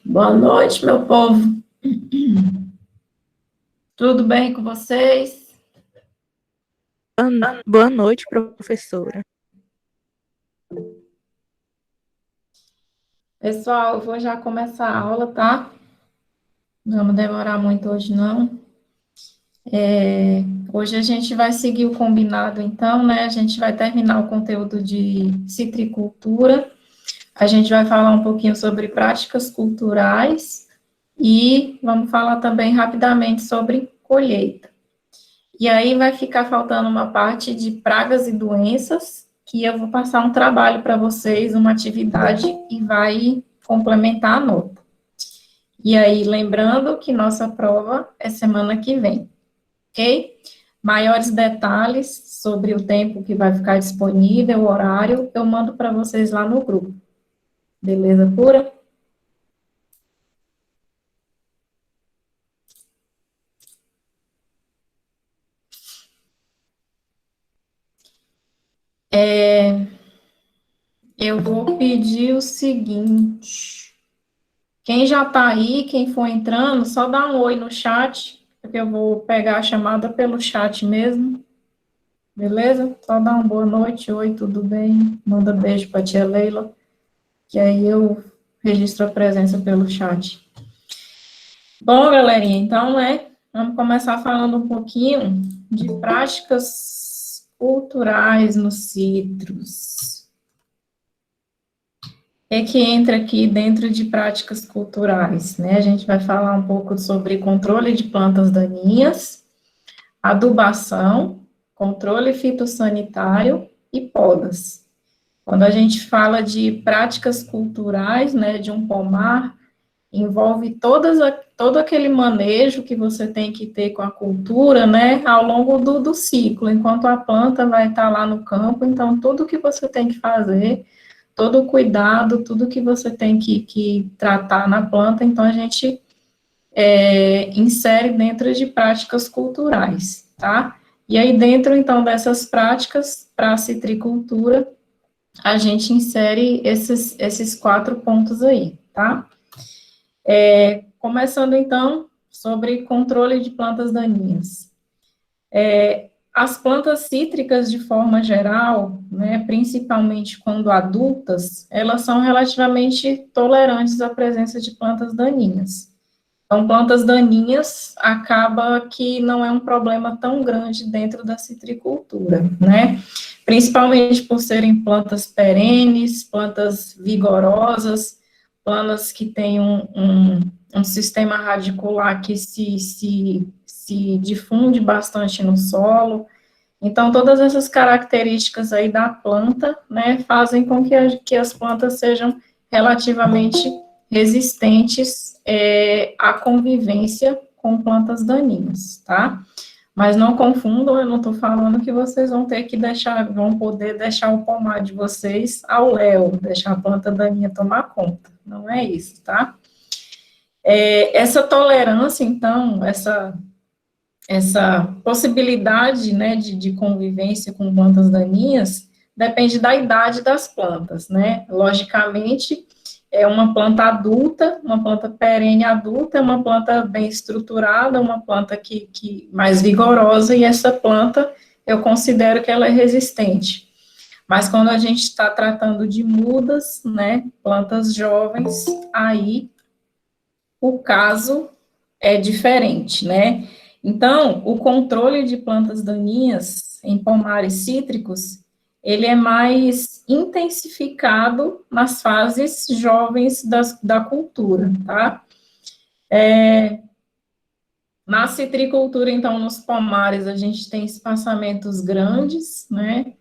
Boa noite, meu povo. Tudo bem com vocês? Boa noite, professora. Pessoal, eu vou já começar a aula, tá? Não vamos demorar muito hoje, não. Hoje a gente vai seguir o combinado, então, né? A gente vai terminar o conteúdo de citricultura. A gente vai falar um pouquinho sobre práticas culturais e vamos falar também rapidamente sobre colheita. E aí vai ficar faltando uma parte de pragas e doenças, que eu vou passar um trabalho para vocês, uma atividade, e vai complementar a nota. E aí, lembrando que nossa prova é semana que vem, ok? Maiores detalhes sobre o tempo que vai ficar disponível, o horário, eu mando para vocês lá no grupo. Beleza pura? Eu vou pedir o seguinte. Quem já está aí, quem for entrando, só dá um oi no chat, porque eu vou pegar a chamada pelo chat mesmo, beleza? Só dá uma boa noite, oi, tudo bem? Manda beijo para a tia Leila, que aí eu registro a presença pelo chat. Bom, galerinha, então, vamos começar falando um pouquinho de práticas culturais nos citros. É que entra aqui dentro de práticas culturais, né? A gente vai falar um pouco sobre controle de plantas daninhas, adubação, controle fitossanitário e podas. Quando a gente fala de práticas culturais, né, de um pomar, envolve todo aquele manejo que você tem que ter com a cultura, né, ao longo do ciclo, enquanto a planta vai estar lá no campo, então tudo que você tem que fazer, todo o cuidado, tudo que você tem que tratar na planta, então a gente insere dentro de práticas culturais, tá? E aí, dentro, então, dessas práticas, para a citricultura, a gente insere esses 4 pontos aí, tá? Começando, então, sobre controle de plantas daninhas. As plantas cítricas, de forma geral, né, principalmente quando adultas, elas são relativamente tolerantes à presença de plantas daninhas. Então, plantas daninhas acaba que não é um problema tão grande dentro da citricultura, né? Principalmente por serem plantas perenes, plantas vigorosas, plantas que têm um sistema radicular que se difunde bastante no solo. Então, todas essas características aí da planta, né, fazem com que as plantas sejam relativamente resistentes à convivência com plantas daninhas, tá? Mas não confundam, eu não estou falando que vocês vão ter que vão poder deixar o pomar de vocês ao léu, deixar a planta daninha tomar conta. Não é isso, tá? Essa tolerância, então, essa possibilidade, né, de convivência com plantas daninhas, depende da idade das plantas, né? Logicamente, é uma planta adulta, uma planta perene adulta, é uma planta bem estruturada, uma planta que mais vigorosa, e essa planta eu considero que ela é resistente. Mas quando a gente está tratando de mudas, né, plantas jovens, aí o caso é diferente, né? Então, o controle de plantas daninhas em pomares cítricos, ele é mais intensificado nas fases jovens da cultura, tá? Na citricultura, então, nos pomares, a gente tem espaçamentos grandes, né?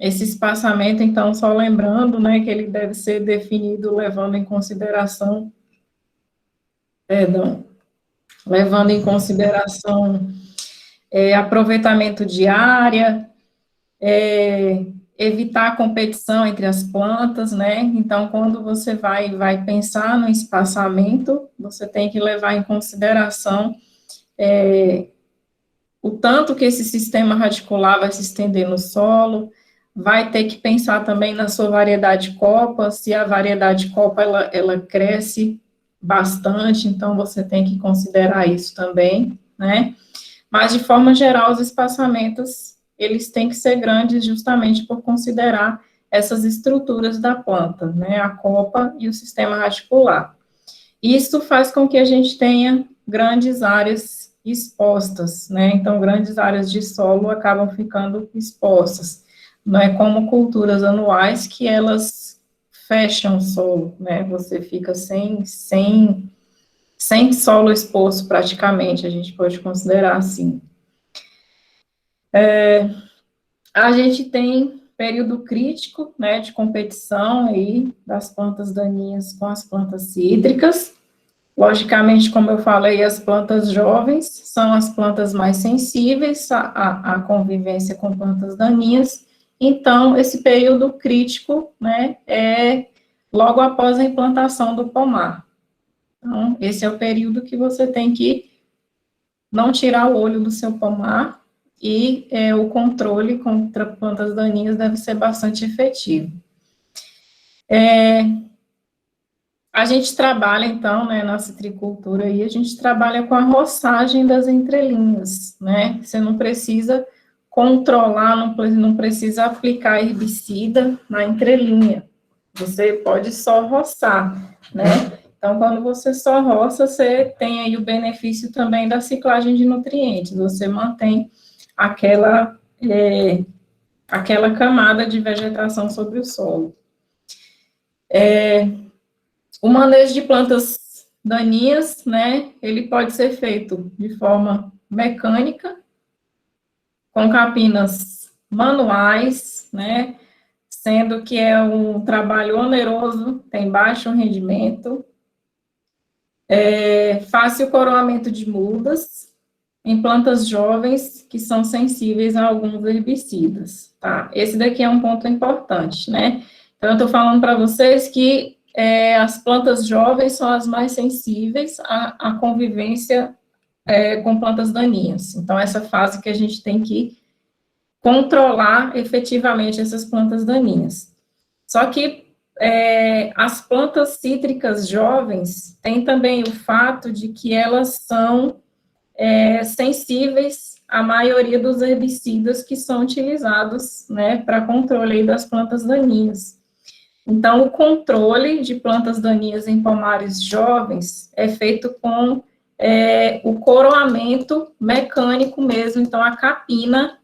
Esse espaçamento, então, só lembrando, né, que ele deve ser definido levando em consideração, perdão, levando em consideração aproveitamento de área, evitar a competição entre as plantas, né? Então, quando você vai pensar no espaçamento, você tem que levar em consideração o tanto que esse sistema radicular vai se estender no solo, vai ter que pensar também na sua variedade copa, se a variedade copa, ela cresce bastante, então você tem que considerar isso também, né? Mas, de forma geral, os espaçamentos, eles têm que ser grandes justamente por considerar essas estruturas da planta, né? A copa e o sistema radicular. Isso faz com que a gente tenha grandes áreas expostas, né? Então, grandes áreas de solo acabam ficando expostas. Não é como culturas anuais que elas fecham o solo, né? Você fica sem solo exposto praticamente, a gente pode considerar assim. A gente tem período crítico, né, de competição aí das plantas daninhas com as plantas cítricas. Logicamente, como eu falei, as plantas jovens são as plantas mais sensíveis à convivência com plantas daninhas. Então, esse período crítico, né, é logo após a implantação do pomar. Então, esse é o período que você tem que não tirar o olho do seu pomar e o controle contra plantas daninhas deve ser bastante efetivo. A gente trabalha, então, né, na citricultura aí, a gente trabalha com a roçagem das entrelinhas, né? Você não precisa controlar, não precisa aplicar herbicida na entrelinha. Você pode só roçar, né? Então, quando você só roça, você tem aí o benefício também da ciclagem de nutrientes. Você mantém aquela camada de vegetação sobre o solo. O manejo de plantas daninhas, né, ele pode ser feito de forma mecânica, com capinas manuais, né, sendo que é um trabalho oneroso, tem baixo rendimento, fácil coroamento de mudas, em plantas jovens que são sensíveis a alguns herbicidas, tá? Esse daqui é um ponto importante, né? Então, eu estou falando para vocês que as plantas jovens são as mais sensíveis à convivência com plantas daninhas. Então, essa fase que a gente tem que controlar efetivamente essas plantas daninhas. Só que as plantas cítricas jovens têm também o fato de que elas são sensíveis à maioria dos herbicidas que são utilizados, né, para controle das plantas daninhas. Então, o controle de plantas daninhas em pomares jovens é feito com o coroamento mecânico mesmo, então a capina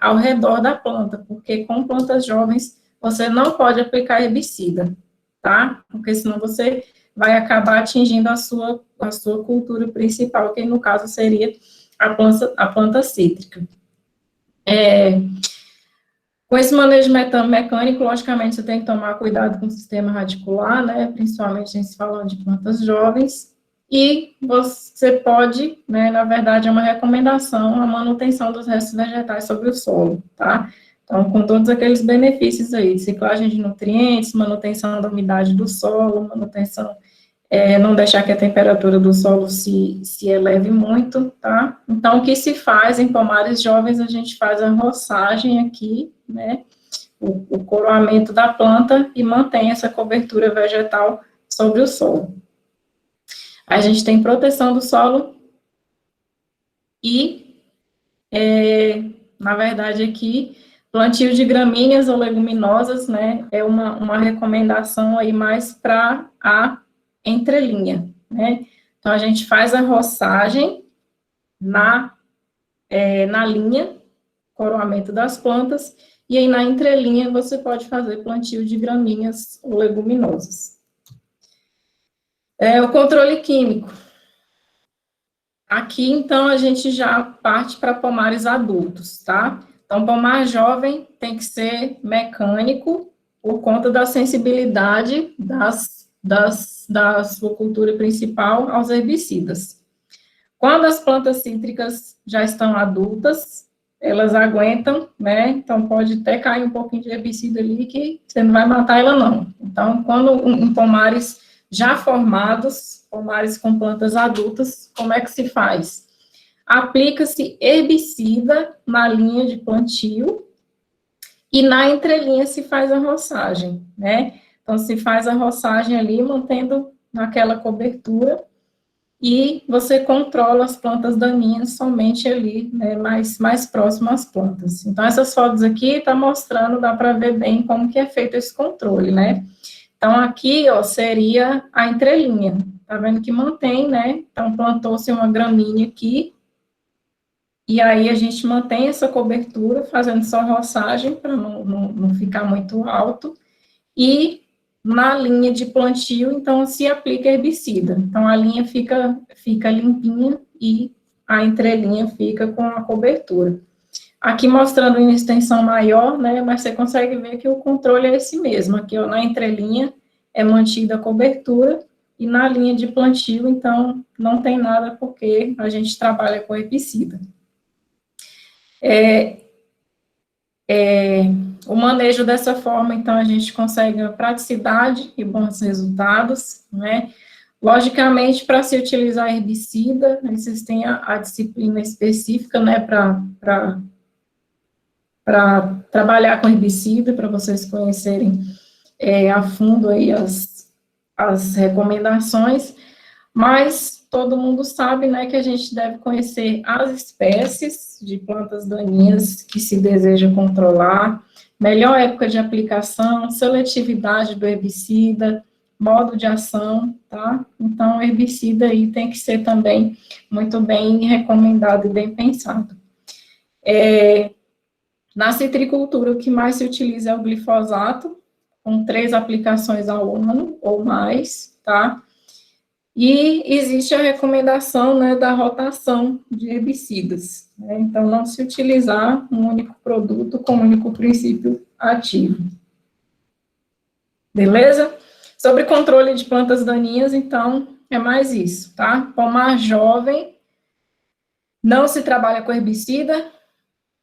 ao redor da planta, porque com plantas jovens você não pode aplicar herbicida, tá? Porque senão você vai acabar atingindo a sua cultura principal, que no caso seria a planta cítrica. Com esse manejo mecânico, logicamente, você tem que tomar cuidado com o sistema radicular, né, principalmente a gente falando de plantas jovens, e você pode, né, na verdade, é uma recomendação a manutenção dos restos vegetais sobre o solo, tá? Então, com todos aqueles benefícios aí, ciclagem de nutrientes, manutenção da umidade do solo, manutenção, não deixar que a temperatura do solo se eleve muito, tá? Então, o que se faz em pomares jovens, a gente faz a roçagem aqui, né, o coroamento da planta e mantém essa cobertura vegetal sobre o solo. A gente tem proteção do solo e, na verdade, aqui, plantio de gramíneas ou leguminosas, né, é uma recomendação aí mais para a entrelinha, né? Então, a gente faz a roçagem na linha, coroamento das plantas, e aí na entrelinha você pode fazer plantio de gramíneas ou leguminosas. O controle químico. Aqui, então, a gente já parte para pomares adultos, tá? Então, pomar jovem tem que ser mecânico por conta da sensibilidade da sua cultura principal aos herbicidas. Quando as plantas cítricas já estão adultas, elas aguentam, né? Então, pode até cair um pouquinho de herbicida ali que você não vai matar ela, não. Então, quando em pomares já formados, pomares com plantas adultas, como é que se faz? Aplica-se herbicida na linha de plantio e na entrelinha se faz a roçagem, né? Então, se faz a roçagem ali, mantendo naquela cobertura, e você controla as plantas daninhas somente ali, né, mais próximo às plantas. Então, essas fotos aqui tá mostrando, dá para ver bem como que é feito esse controle, né? Então, aqui, ó, seria a entrelinha, tá vendo que mantém, né? Então, plantou-se uma gramínea aqui, e aí a gente mantém essa cobertura, fazendo só roçagem, para não ficar muito alto, e na linha de plantio, então, se aplica herbicida. Então, a linha fica limpinha e a entrelinha fica com a cobertura. Aqui mostrando uma extensão maior, né, mas você consegue ver que o controle é esse mesmo. Aqui, ó, na entrelinha é mantida a cobertura, e na linha de plantio, então, não tem nada, porque a gente trabalha com herbicida. O manejo dessa forma, então, a gente consegue a praticidade e bons resultados, né? Logicamente, para se utilizar herbicida, vocês têm a disciplina específica, né, para trabalhar com herbicida, para vocês conhecerem a fundo aí as recomendações, mas todo mundo sabe, né, que a gente deve conhecer as espécies de plantas daninhas que se deseja controlar, melhor época de aplicação, seletividade do herbicida, modo de ação, tá? Então, o herbicida aí tem que ser também muito bem recomendado e bem pensado. Na citricultura, o que mais se utiliza é o glifosato, com 3 aplicações ao ano ou mais, tá? E existe a recomendação, né, da rotação de herbicidas, né? Então, não se utilizar um único produto com um único princípio ativo. Beleza? Sobre controle de plantas daninhas, então, é mais isso, tá? Pomar jovem, não se trabalha com herbicida,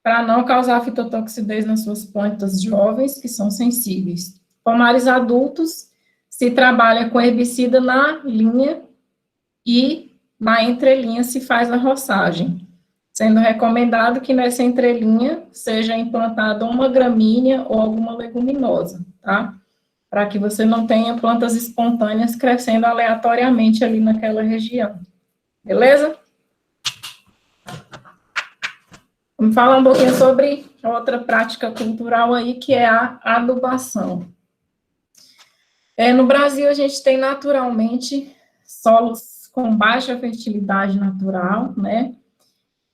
para não causar fitotoxidez nas suas plantas jovens, que são sensíveis. Pomares adultos, se trabalha com herbicida na linha, e na entrelinha se faz a roçagem, sendo recomendado que nessa entrelinha seja implantada uma gramínea ou alguma leguminosa, tá? Para que você não tenha plantas espontâneas crescendo aleatoriamente ali naquela região. Beleza? Vamos falar um pouquinho sobre outra prática cultural aí, que é a adubação. No Brasil, a gente tem naturalmente solos com baixa fertilidade natural, né?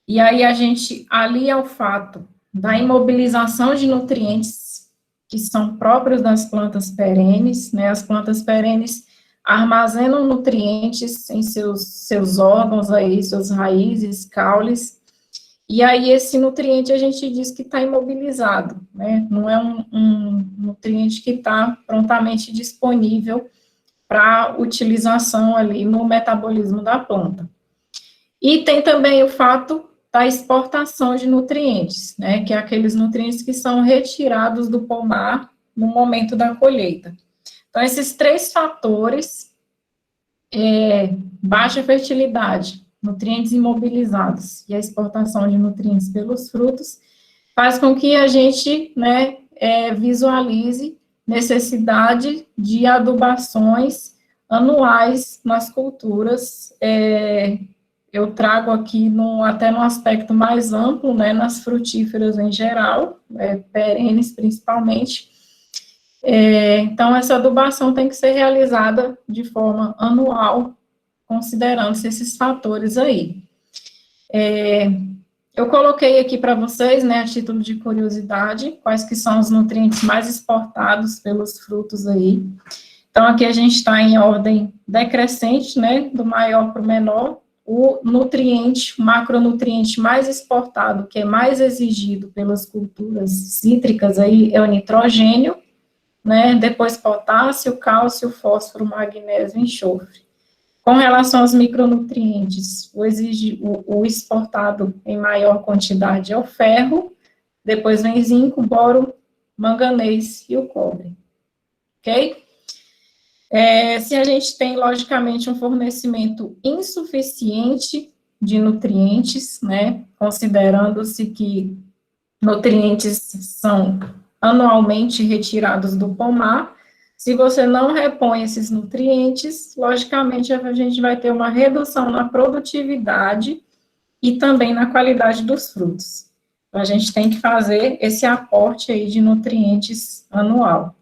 E aí a gente alia ao fato da imobilização de nutrientes que são próprios das plantas perenes, né? As plantas perenes armazenam nutrientes em seus órgãos aí, suas raízes, caules, e aí esse nutriente a gente diz que está imobilizado, né? Não é um nutriente que está prontamente disponível para utilização ali no metabolismo da planta. E tem também o fato da exportação de nutrientes, né, que é aqueles nutrientes que são retirados do pomar no momento da colheita. Então, esses 3 fatores, baixa fertilidade, nutrientes imobilizados e a exportação de nutrientes pelos frutos, faz com que a gente, né, visualize necessidade de adubações anuais nas culturas. Eu trago aqui até no aspecto mais amplo, né, nas frutíferas em geral, perenes principalmente. Então, essa adubação tem que ser realizada de forma anual, considerando-se esses fatores aí. Eu coloquei aqui para vocês, né, a título de curiosidade, quais que são os nutrientes mais exportados pelos frutos aí. Então, aqui a gente está em ordem decrescente, né, do maior para o menor. O nutriente, o macronutriente mais exportado, que é mais exigido pelas culturas cítricas aí, é o nitrogênio, né, depois potássio, cálcio, fósforo, magnésio e enxofre. Com relação aos micronutrientes, o exportado em maior quantidade é o ferro, depois vem zinco, boro, manganês e o cobre. Ok? Se a gente tem, logicamente, um fornecimento insuficiente de nutrientes, né, considerando-se que nutrientes são anualmente retirados do pomar. Se você não repõe esses nutrientes, logicamente a gente vai ter uma redução na produtividade e também na qualidade dos frutos. Então, a gente tem que fazer esse aporte aí de nutrientes anual.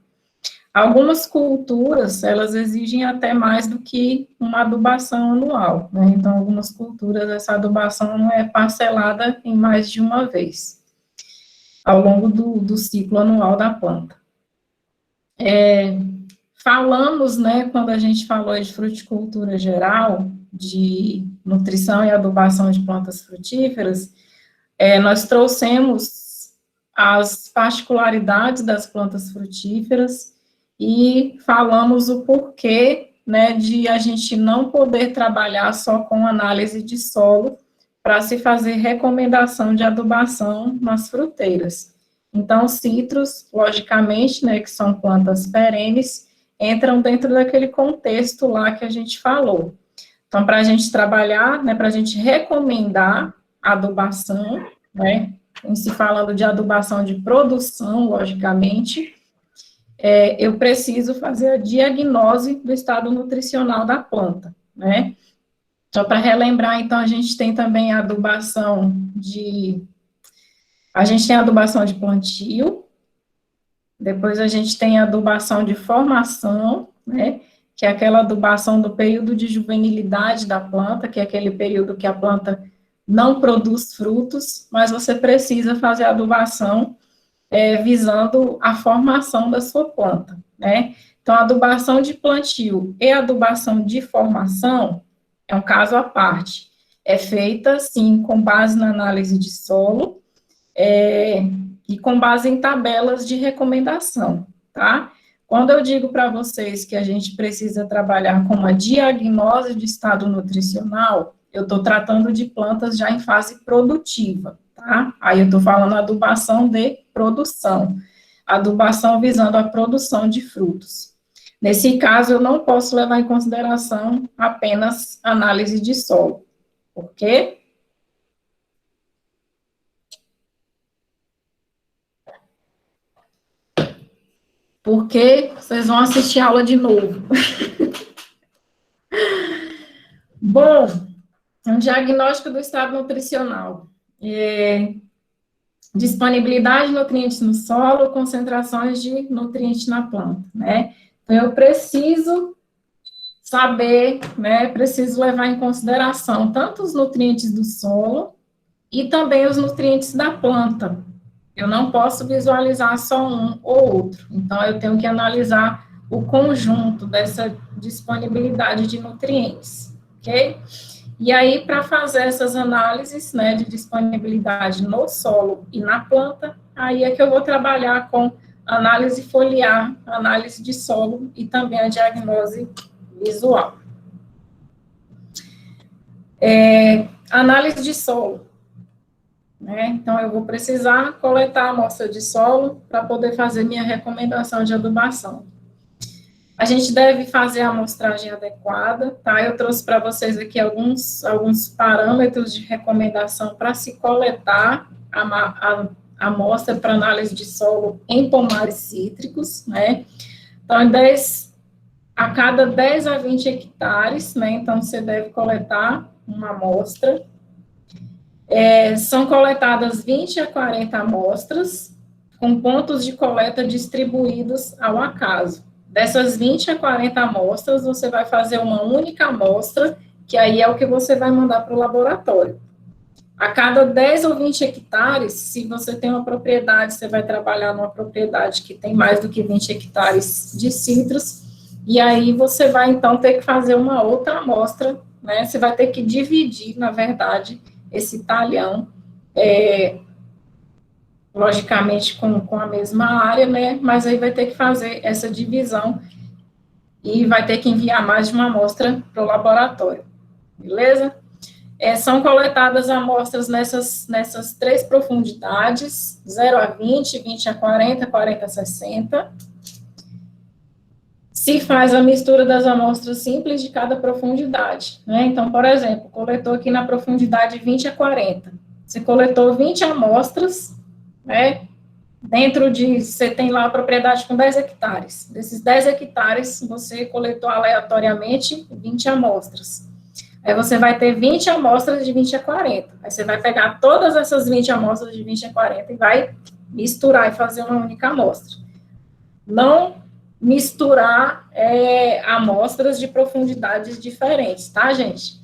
Algumas culturas, elas exigem até mais do que uma adubação anual, né? Então, algumas culturas, essa adubação não é parcelada em mais de uma vez, ao longo do ciclo anual da planta. Falamos, né, quando a gente falou de fruticultura geral, de nutrição e adubação de plantas frutíferas, nós trouxemos as particularidades das plantas frutíferas e falamos o porquê, né, de a gente não poder trabalhar só com análise de solo para se fazer recomendação de adubação nas fruteiras. Então, citros, logicamente, né, que são plantas perenes, entram dentro daquele contexto lá que a gente falou. Então, para a gente trabalhar, né, para a gente recomendar adubação, né, em se falando de adubação de produção, logicamente, eu preciso fazer a diagnose do estado nutricional da planta, né. Só para relembrar, então, a gente tem também a adubação de plantio, depois a gente tem a adubação de formação, né, que é aquela adubação do período de juvenilidade da planta, que é aquele período que a planta não produz frutos, mas você precisa fazer a adubação visando a formação da sua planta, né. Então, a adubação de plantio e a adubação de formação é um caso à parte. É feita, sim, com base na análise de solo, e com base em tabelas de recomendação, tá? Quando eu digo para vocês que a gente precisa trabalhar com uma diagnose de estado nutricional, eu estou tratando de plantas já em fase produtiva, tá? Aí eu estou falando adubação de produção, adubação visando a produção de frutos. Nesse caso, eu não posso levar em consideração apenas análise de solo. Por quê? Porque vocês vão assistir a aula de novo. Bom, um diagnóstico do estado nutricional. Disponibilidade de nutrientes no solo, concentrações de nutrientes na planta, né? Então, eu preciso saber, né, preciso levar em consideração tanto os nutrientes do solo e também os nutrientes da planta. Eu não posso visualizar só um ou outro, então eu tenho que analisar o conjunto dessa disponibilidade de nutrientes, ok? E aí, para fazer essas análises, né, de disponibilidade no solo e na planta, aí é que eu vou trabalhar com análise foliar, análise de solo e também a diagnose visual. Análise de solo. Né? Então, eu vou precisar coletar a amostra de solo para poder fazer minha recomendação de adubação. A gente deve fazer a amostragem adequada, tá? Eu trouxe para vocês aqui alguns parâmetros de recomendação para se coletar a amostra para análise de solo em pomares cítricos, né? Então, a cada 10 a 20 hectares, né? Então, você deve coletar uma amostra. São coletadas 20 a 40 amostras, com pontos de coleta distribuídos ao acaso. Dessas 20 a 40 amostras, você vai fazer uma única amostra, que aí é o que você vai mandar para o laboratório. A cada 10 ou 20 hectares, se você tem uma propriedade, você vai trabalhar numa propriedade que tem mais do que 20 hectares de citros, e aí você vai, então, ter que fazer uma outra amostra, né? Você vai ter que dividir, na verdade, esse talhão, logicamente com a mesma área, né, mas aí vai ter que fazer essa divisão e vai ter que enviar mais de uma amostra para o laboratório, beleza? São coletadas amostras nessas 3 profundidades, 0 a 20, 20 a 40, 40 a 60. Se faz a mistura das amostras simples de cada profundidade, né? Então, por exemplo, coletou aqui na profundidade 20 a 40. Você coletou 20 amostras, né? você tem lá a propriedade com 10 hectares. Desses 10 hectares, você coletou aleatoriamente 20 amostras. Aí você vai ter 20 amostras de 20 a 40. Aí você vai pegar todas essas 20 amostras de 20 a 40 e vai misturar e fazer uma única amostra. Não misturar amostras de profundidades diferentes, tá, gente?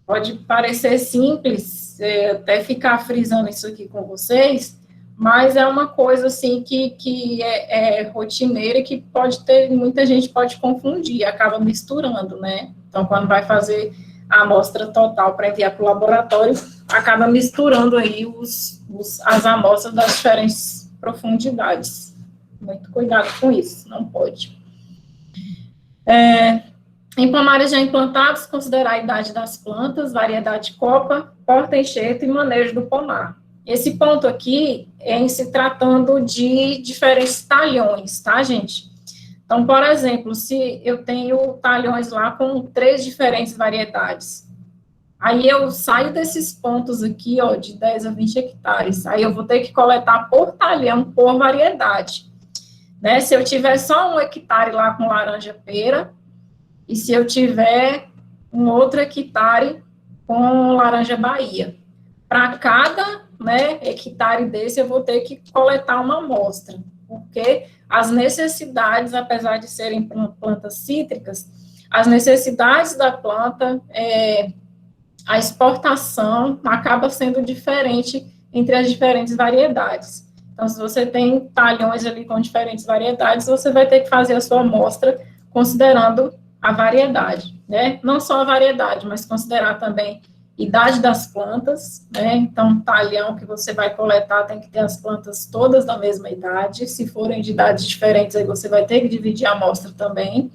Pode parecer simples, até ficar frisando isso aqui com vocês, mas é uma coisa, assim, que é rotineira e que muita gente pode confundir, acaba misturando, né? Então, quando vai fazer a amostra total para enviar para o laboratório, acaba misturando aí as amostras das diferentes profundidades. Muito cuidado com isso, não pode. Em pomares já implantados, considerar a idade das plantas, variedade copa, porta-enxerto e manejo do pomar. Esse ponto aqui é em se tratando de diferentes talhões, tá, gente? Então, por exemplo, se eu tenho talhões lá com 3 diferentes variedades, aí eu saio desses pontos aqui, ó, de 10 a 20 hectares, aí eu vou ter que coletar por talhão, por variedade, né? Se eu tiver só 1 hectare lá com laranja pera, e se eu tiver um outro hectare com laranja Bahia. Para cada, né, hectare desse, eu vou ter que coletar uma amostra, porque as necessidades, apesar de serem plantas cítricas, as necessidades da planta, a exportação acaba sendo diferente entre as diferentes variedades. Então, se você tem talhões ali com diferentes variedades, você vai ter que fazer a sua amostra considerando a variedade, né? Não só a variedade, mas considerar também idade das plantas, né? Então, talhão que você vai coletar tem que ter as plantas todas da mesma idade. Se forem de idades diferentes, aí você vai ter que dividir a amostra também.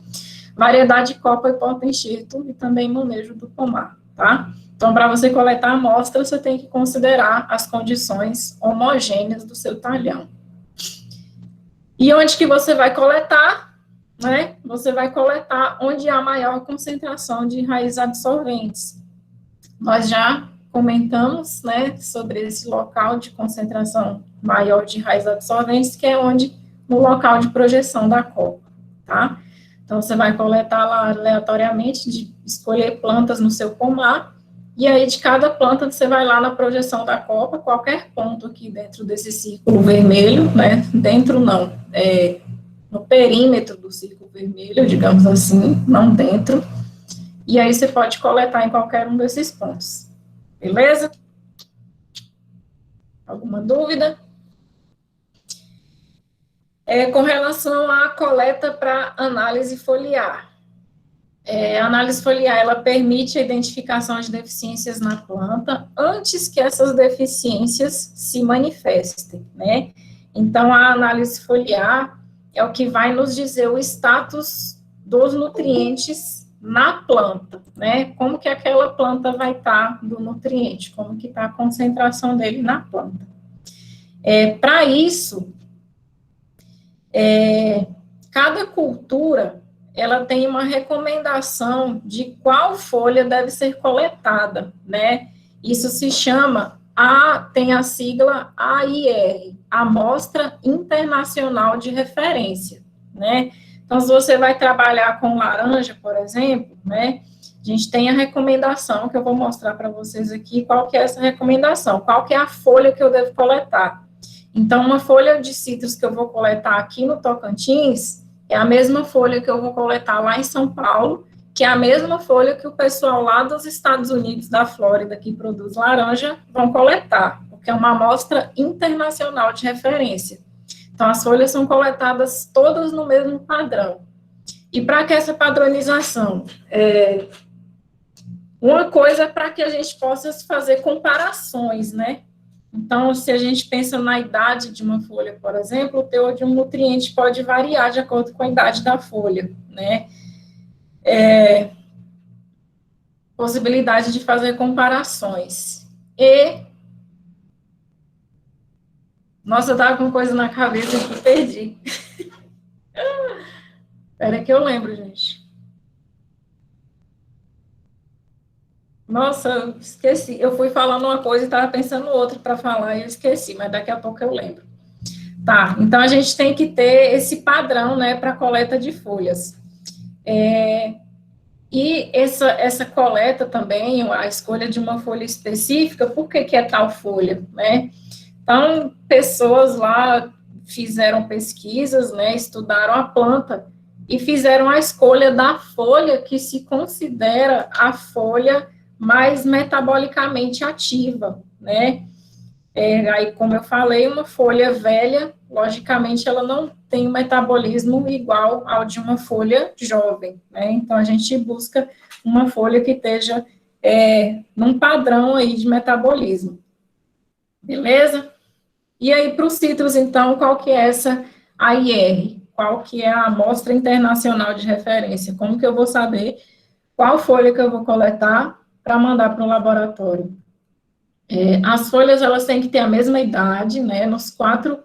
Variedade de copa e porta-enxerto e também manejo do pomar, tá? Então, para você coletar a amostra, você tem que considerar as condições homogêneas do seu talhão. E onde que você vai coletar? Né? Você vai coletar onde há maior concentração de raízes absorventes. Nós já comentamos, né, sobre esse local de concentração maior de raízes absorventes, que é no local de projeção da copa, tá? Então, você vai coletar lá aleatoriamente, escolher plantas no seu pomar, e aí de cada planta você vai lá na projeção da copa, qualquer ponto aqui dentro desse círculo vermelho, né, dentro não, no perímetro do círculo vermelho, digamos assim, não dentro, e aí você pode coletar em qualquer um desses pontos, beleza? Alguma dúvida? Com relação à coleta para análise foliar. A análise foliar, ela permite a identificação de deficiências na planta antes que essas deficiências se manifestem, né? Então, a análise foliar é o que vai nos dizer o status dos nutrientes na planta, né? Como que aquela planta vai estar do nutriente, como que está a concentração dele na planta. Para isso, cada cultura, ela tem uma recomendação de qual folha deve ser coletada, né? Isso se chama, tem a sigla AIR, Amostra Internacional de Referência, né? Então, se você vai trabalhar com laranja, por exemplo, né? A gente tem a recomendação, que eu vou mostrar para vocês aqui, qual que é essa recomendação, qual que é a folha que eu devo coletar. Então, uma folha de citros que eu vou coletar aqui no Tocantins é a mesma folha que eu vou coletar lá em São Paulo, que é a mesma folha que o pessoal lá dos Estados Unidos, da Flórida, que produz laranja, vão coletar, porque é uma amostra internacional de referência. Então, as folhas são coletadas todas no mesmo padrão. E para que essa padronização? Uma coisa é para que a gente possa fazer comparações, né? Então, se a gente pensa na idade de uma folha, por exemplo, o teor de um nutriente pode variar de acordo com a idade da folha, né? Possibilidade de fazer comparações. Nossa, eu estava com coisa na cabeça que perdi. Espera que eu lembro, gente. Nossa, eu esqueci. Eu fui falando uma coisa e estava pensando outra para falar e eu esqueci, mas daqui a pouco eu lembro. Tá, então a gente tem que ter esse padrão, né, para coleta de folhas. E essa coleta também, a escolha de uma folha específica, por que é tal folha, né? Então, pessoas lá fizeram pesquisas, né, estudaram a planta e fizeram a escolha da folha que se considera a folha mais metabolicamente ativa, né? Aí, como eu falei, uma folha velha, logicamente, ela não tem um metabolismo igual ao de uma folha jovem, né? Então, a gente busca uma folha que esteja num padrão aí de metabolismo. Beleza? E aí, para os citros, então, qual que é essa AIR? Qual que é a amostra internacional de referência? Como que eu vou saber qual folha que eu vou coletar para mandar para o laboratório? As folhas, elas têm que ter a mesma idade, né, nos 4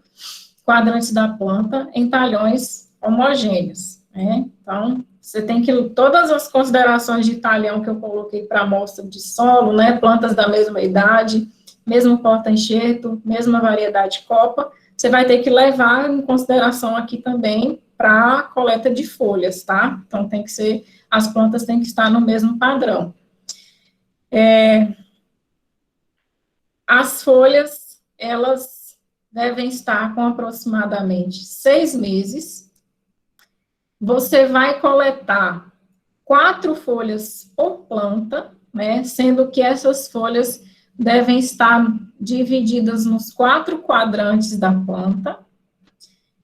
quadrantes da planta, em talhões homogêneos, né? Então, você tem que, todas as considerações de talhão que eu coloquei para amostra de solo, né, plantas da mesma idade, mesmo porta-enxerto, mesma variedade de copa, você vai ter que levar em consideração aqui também para a coleta de folhas, tá? Então, tem que ser, as plantas têm que estar no mesmo padrão. As folhas, elas devem estar com aproximadamente 6 meses. Você vai coletar 4 folhas por planta, né? Sendo que essas folhas devem estar divididas nos 4 quadrantes da planta.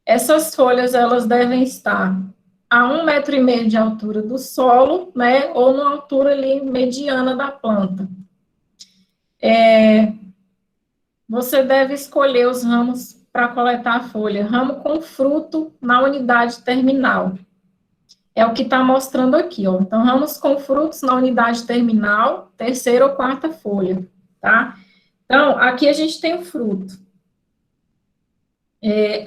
Essas folhas, elas devem estar a 1,5 metro de altura do solo, né? Ou na altura ali mediana da planta. Você deve escolher os ramos para coletar a folha. Ramo com fruto na unidade terminal. É o que está mostrando aqui, ó. Então, ramos com frutos na unidade terminal, 3ª ou 4ª folha, tá? Então, aqui a gente tem o fruto.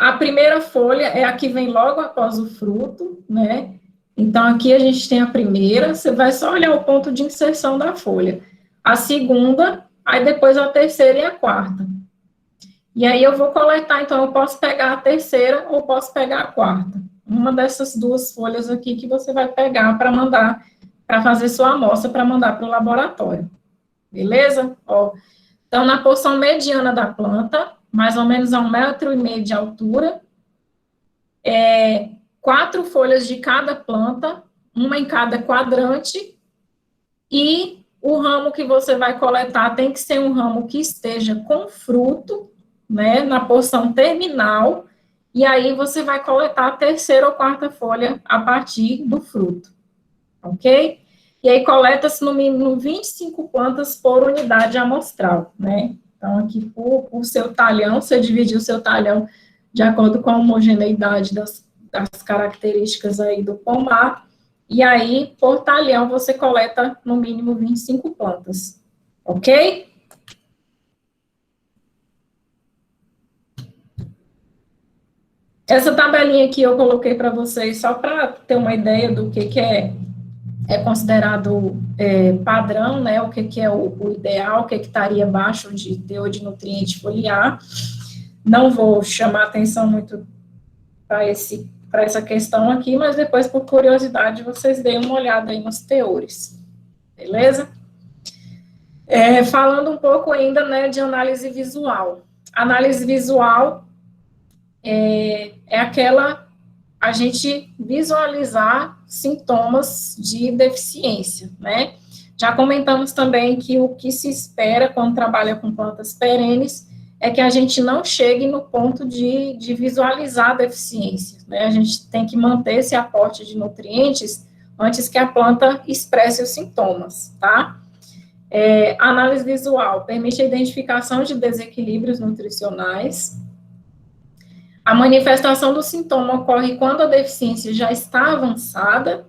A primeira folha é a que vem logo após o fruto, né? Então, aqui a gente tem a primeira, você vai só olhar o ponto de inserção da folha. A segunda, aí depois a 3ª e a 4ª. E aí eu vou coletar, então eu posso pegar a 3ª ou posso pegar a 4ª. Uma dessas 2 folhas aqui que você vai pegar para mandar, para fazer sua amostra, para mandar para o laboratório. Beleza? Ó, então, na porção mediana da planta, mais ou menos a 1,5 metro de altura, 4 folhas de cada planta, uma em cada quadrante, e o ramo que você vai coletar tem que ser um ramo que esteja com fruto, né, na porção terminal, e aí você vai coletar a 3ª ou 4ª folha a partir do fruto, ok? E aí coleta-se no mínimo 25 plantas por unidade amostral, né? Então, aqui por seu talhão, você dividiu o seu talhão de acordo com a homogeneidade das características aí do pomar, e aí, por talhão, você coleta no mínimo 25 plantas, ok? Essa tabelinha aqui eu coloquei para vocês só para ter uma ideia do que é considerado padrão, né? O que é o ideal, o que estaria abaixo de teor de nutriente foliar. Não vou chamar atenção muito para essa questão aqui, mas depois, por curiosidade, vocês deem uma olhada aí nos teores. Beleza? Falando um pouco ainda, né, de análise visual. Análise visual é aquela, a gente visualizar sintomas de deficiência, né? Já comentamos também que o que se espera quando trabalha com plantas perenes é que a gente não chegue no ponto de visualizar a deficiência, né? A gente tem que manter esse aporte de nutrientes antes que a planta expresse os sintomas, tá? A análise visual permite a identificação de desequilíbrios nutricionais. A manifestação do sintoma ocorre quando a deficiência já está avançada.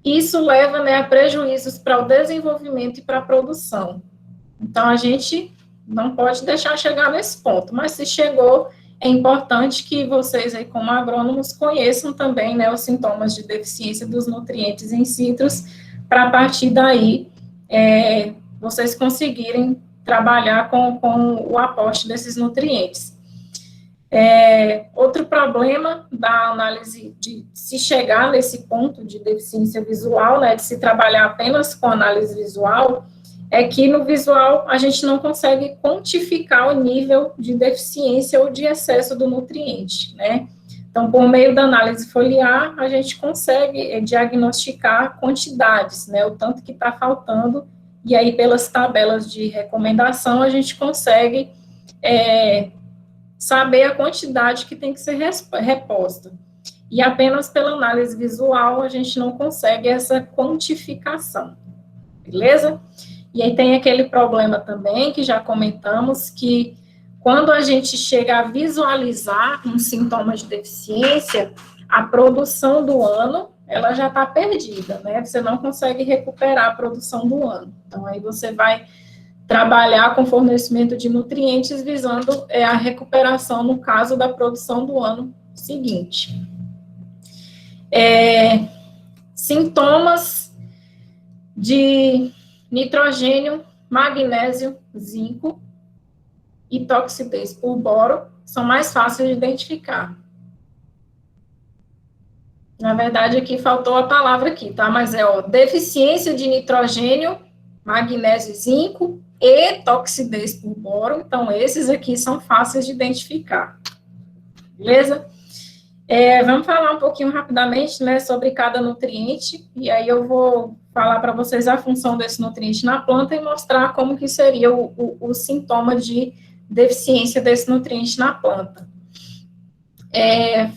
Isso leva, né, a prejuízos para o desenvolvimento e para a produção. Então, a gente não pode deixar chegar nesse ponto, mas se chegou, é importante que vocês, aí, como agrônomos, conheçam também, né, os sintomas de deficiência dos nutrientes em citros, para a partir daí, vocês conseguirem trabalhar com o aporte desses nutrientes. Outro problema da análise, de se chegar nesse ponto de deficiência visual, né, de se trabalhar apenas com análise visual, é que no visual a gente não consegue quantificar o nível de deficiência ou de excesso do nutriente, né? Então, por meio da análise foliar, a gente consegue diagnosticar quantidades, né, o tanto que está faltando, e aí pelas tabelas de recomendação a gente consegue saber a quantidade que tem que ser reposta. E apenas pela análise visual a gente não consegue essa quantificação, beleza? E aí tem aquele problema também, que já comentamos, que quando a gente chega a visualizar um sintoma de deficiência, a produção do ano, ela já está perdida, né? Você não consegue recuperar a produção do ano. Então, aí você vai trabalhar com fornecimento de nutrientes visando a recuperação no caso da produção do ano seguinte. Sintomas de nitrogênio, magnésio, zinco e toxidez por boro são mais fáceis de identificar. Na verdade, aqui faltou a palavra aqui, tá? Mas deficiência de nitrogênio, magnésio e zinco e toxidez por boro. Então, esses aqui são fáceis de identificar. Beleza? Vamos falar um pouquinho rapidamente, né, sobre cada nutriente, e aí eu vou falar para vocês a função desse nutriente na planta e mostrar como que seria o sintoma de deficiência desse nutriente na planta.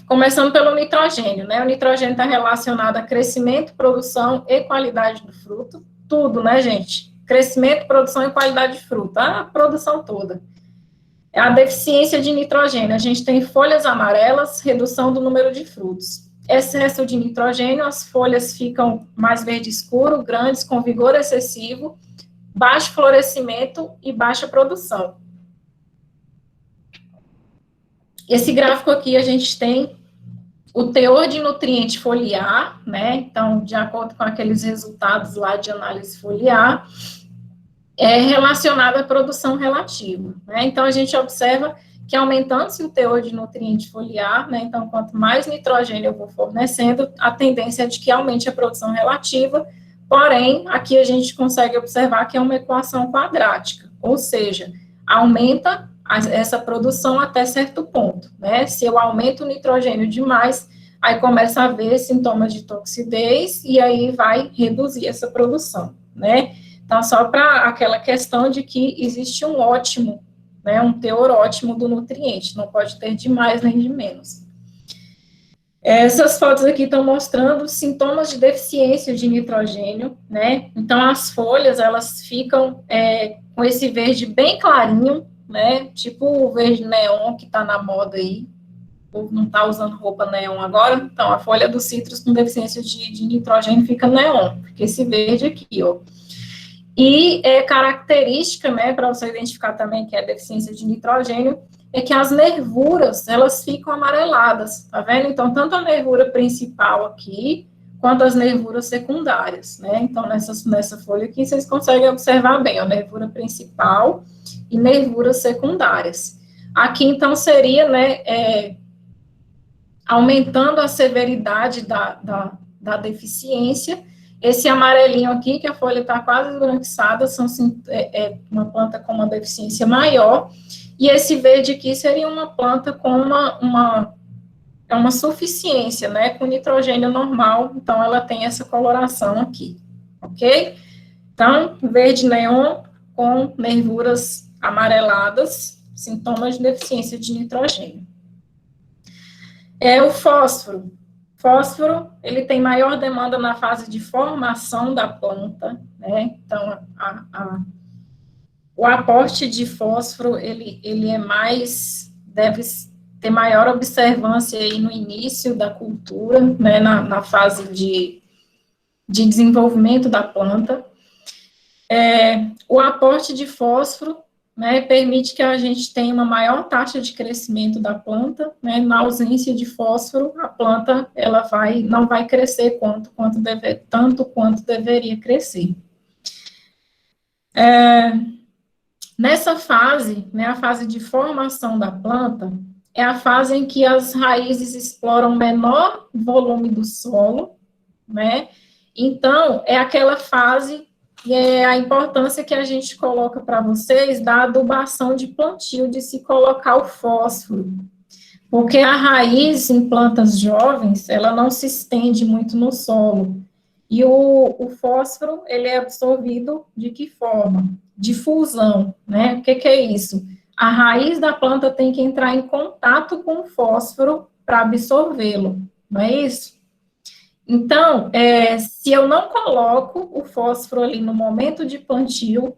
Começando pelo nitrogênio, né, o nitrogênio está relacionado a crescimento, produção e qualidade do fruto, tudo, né, gente? Crescimento, produção e qualidade de fruto, a produção toda. A deficiência de nitrogênio, a gente tem folhas amarelas, redução do número de frutos. Excesso de nitrogênio, as folhas ficam mais verde escuro, grandes, com vigor excessivo, baixo florescimento e baixa produção. Esse gráfico aqui a gente tem o teor de nutriente foliar, né? Então, de acordo com aqueles resultados lá de análise foliar, relacionado à produção relativa, né? Então, a gente observa que aumentando-se o teor de nutriente foliar, né? Então, quanto mais nitrogênio eu vou fornecendo, a tendência é de que aumente a produção relativa, porém, aqui a gente consegue observar que é uma equação quadrática, ou seja, aumenta essa produção até certo ponto, né? Se eu aumento o nitrogênio demais, aí começa a haver sintomas de toxidez, e aí vai reduzir essa produção, né? Então, só para aquela questão de que existe um ótimo, né, um teor ótimo do nutriente, não pode ter de mais nem de menos. Essas fotos aqui estão mostrando sintomas de deficiência de nitrogênio, né, então as folhas, elas ficam com esse verde bem clarinho, né, tipo o verde neon que está na moda aí, o povo não está usando roupa neon agora, então a folha do citros com deficiência de nitrogênio fica neon, fica esse verde aqui, ó. E característica, né, para você identificar também que é deficiência de nitrogênio, é que as nervuras, elas ficam amareladas, tá vendo? Então, tanto a nervura principal aqui, quanto as nervuras secundárias, né? Então, nessa folha aqui, vocês conseguem observar bem, a nervura principal e nervuras secundárias. Aqui, então, seria, né, aumentando a severidade da deficiência. Esse amarelinho aqui, que a folha está quase esbranquiçada, uma planta com uma deficiência maior, e esse verde aqui seria uma planta com uma suficiência, né, com nitrogênio normal, então ela tem essa coloração aqui, ok? Então, verde neon com nervuras amareladas, sintomas de deficiência de nitrogênio. O fósforo. Fósforo, ele tem maior demanda na fase de formação da planta, né? Então, o aporte de fósforo, ele deve ter maior observância aí no início da cultura, né? Na fase de desenvolvimento da planta. O aporte de fósforo, né, permite que a gente tenha uma maior taxa de crescimento da planta, né, na ausência de fósforo, a planta, ela não vai crescer tanto quanto deveria crescer. Nessa fase, né, a fase de formação da planta, é a fase em que as raízes exploram menor volume do solo, né? Então, é aquela fase, e é a importância que a gente coloca para vocês da adubação de plantio, de se colocar o fósforo. Porque a raiz em plantas jovens, ela não se estende muito no solo. E o fósforo, ele é absorvido de que forma? Difusão, né? O que é isso? A raiz da planta tem que entrar em contato com o fósforo para absorvê-lo, não é isso? Então, se eu não coloco o fósforo ali no momento de plantio,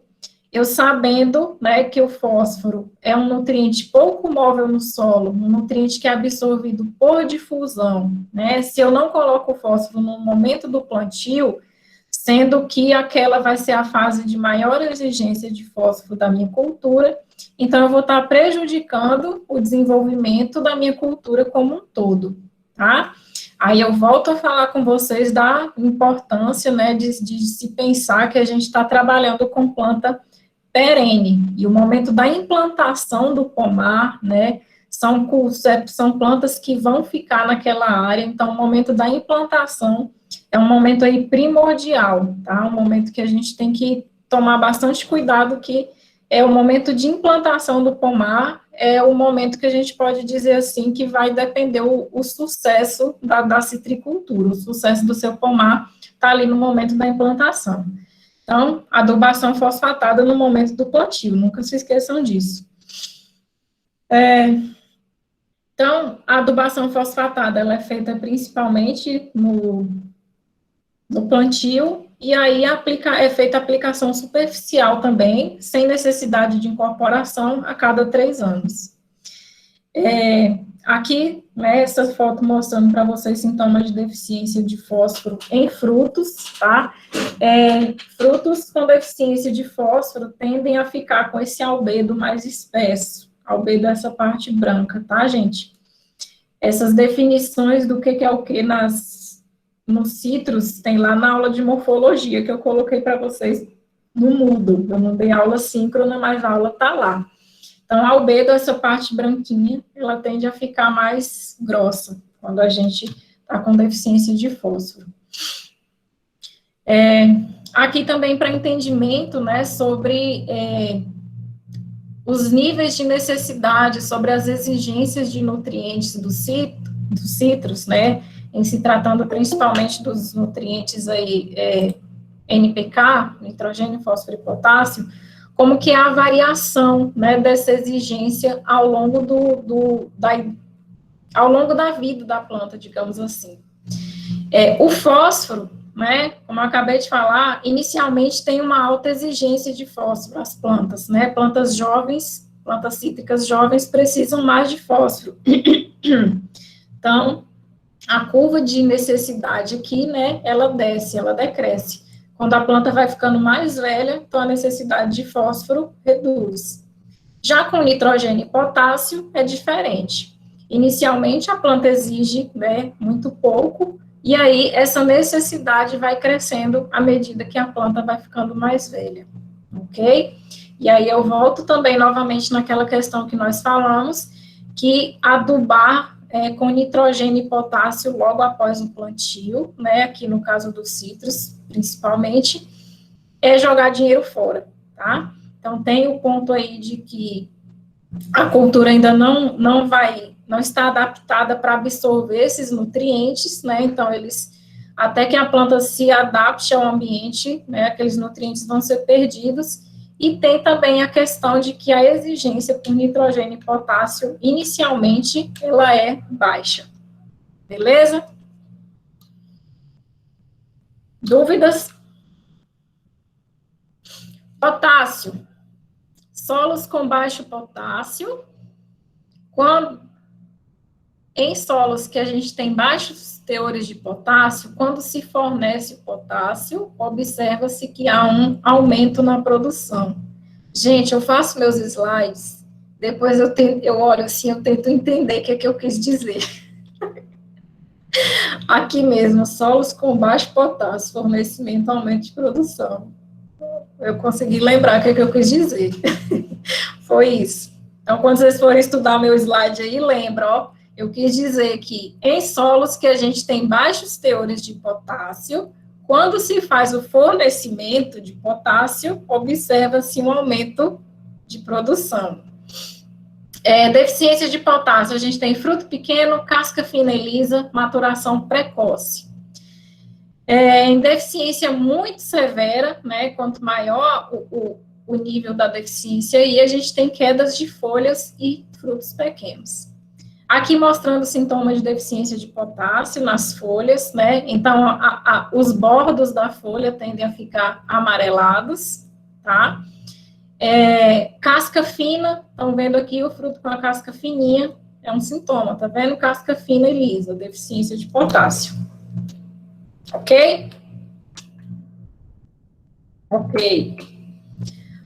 eu sabendo, né, que o fósforo é um nutriente pouco móvel no solo, um nutriente que é absorvido por difusão, né, se eu não coloco o fósforo no momento do plantio, sendo que aquela vai ser a fase de maior exigência de fósforo da minha cultura, então eu vou estar prejudicando o desenvolvimento da minha cultura como um todo, tá? Aí eu volto a falar com vocês da importância, né, de se pensar que a gente está trabalhando com planta perene, e o momento da implantação do pomar, né, são plantas que vão ficar naquela área, então o momento da implantação é um momento aí primordial, tá, um momento que a gente tem que tomar bastante cuidado, que é o momento de implantação do pomar, é o momento que a gente pode dizer assim, que vai depender o sucesso da citricultura, o sucesso do seu pomar está ali no momento da implantação. Então, adubação fosfatada no momento do plantio, nunca se esqueçam disso. Então, a adubação fosfatada, ela é feita principalmente no plantio, e aí é feita a aplicação superficial também, sem necessidade de incorporação a cada 3 anos. Aqui, né, essa foto mostrando para vocês sintomas de deficiência de fósforo em frutos, tá? Frutos com deficiência de fósforo tendem a ficar com esse albedo mais espesso, albedo é essa parte branca, tá, gente? Essas definições do que é o que nos citros, tem lá na aula de morfologia, que eu coloquei para vocês no Moodle. Eu não dei aula síncrona, mas a aula tá lá. Então, a albedo, essa parte branquinha, ela tende a ficar mais grossa, quando a gente está com deficiência de fósforo. Aqui também para entendimento, né, sobre os níveis de necessidade, sobre as exigências de nutrientes dos citros, né, em se tratando principalmente dos nutrientes aí, NPK, nitrogênio, fósforo e potássio, como que é a variação, né, dessa exigência ao longo ao longo da vida da planta, digamos assim. O fósforo, né, como eu acabei de falar, inicialmente tem uma alta exigência de fósforo, as plantas, né, plantas jovens, plantas cítricas jovens precisam mais de fósforo. Então, a curva de necessidade aqui, né, ela desce, ela decresce. Quando a planta vai ficando mais velha, então a necessidade de fósforo reduz. Já com nitrogênio e potássio é diferente. Inicialmente a planta exige, né, muito pouco, e aí essa necessidade vai crescendo à medida que a planta vai ficando mais velha, ok? E aí eu volto também novamente naquela questão que nós falamos, que adubar com nitrogênio e potássio logo após o plantio, né, aqui no caso dos citros, principalmente, é jogar dinheiro fora, tá? Então, tem o ponto aí de que a cultura ainda não está adaptada para absorver esses nutrientes, né? Então, até que a planta se adapte ao ambiente, né, aqueles nutrientes vão ser perdidos, e tem também a questão de que a exigência por nitrogênio e potássio, inicialmente, ela é baixa. Beleza? Dúvidas? Potássio. Solos com baixo potássio. Em solos que a gente tem baixos teores de potássio, quando se fornece o potássio, observa-se que há um aumento na produção. Gente, eu faço meus slides, depois eu olho assim, eu tento entender o que é que eu quis dizer. Aqui mesmo, solos com baixo potássio, fornecimento, aumento de produção. Eu consegui lembrar o que é que eu quis dizer. Foi isso, Então, quando vocês forem estudar o meu slide aí, lembra, ó, eu quis dizer que em solos que a gente tem baixos teores de potássio, quando se faz o fornecimento de potássio, observa-se um aumento de produção. Deficiência de potássio, a gente tem fruto pequeno, casca fina e lisa, maturação precoce. Em deficiência muito severa, né, quanto maior o nível da deficiência, aí a gente tem quedas de folhas e frutos pequenos. Aqui mostrando sintomas de deficiência de potássio nas folhas, né, então os bordos da folha tendem a ficar amarelados, tá? Casca fina, estão vendo aqui o fruto com a casca fininha, é um sintoma, tá vendo? Casca fina e lisa, deficiência de potássio. Ok? Ok.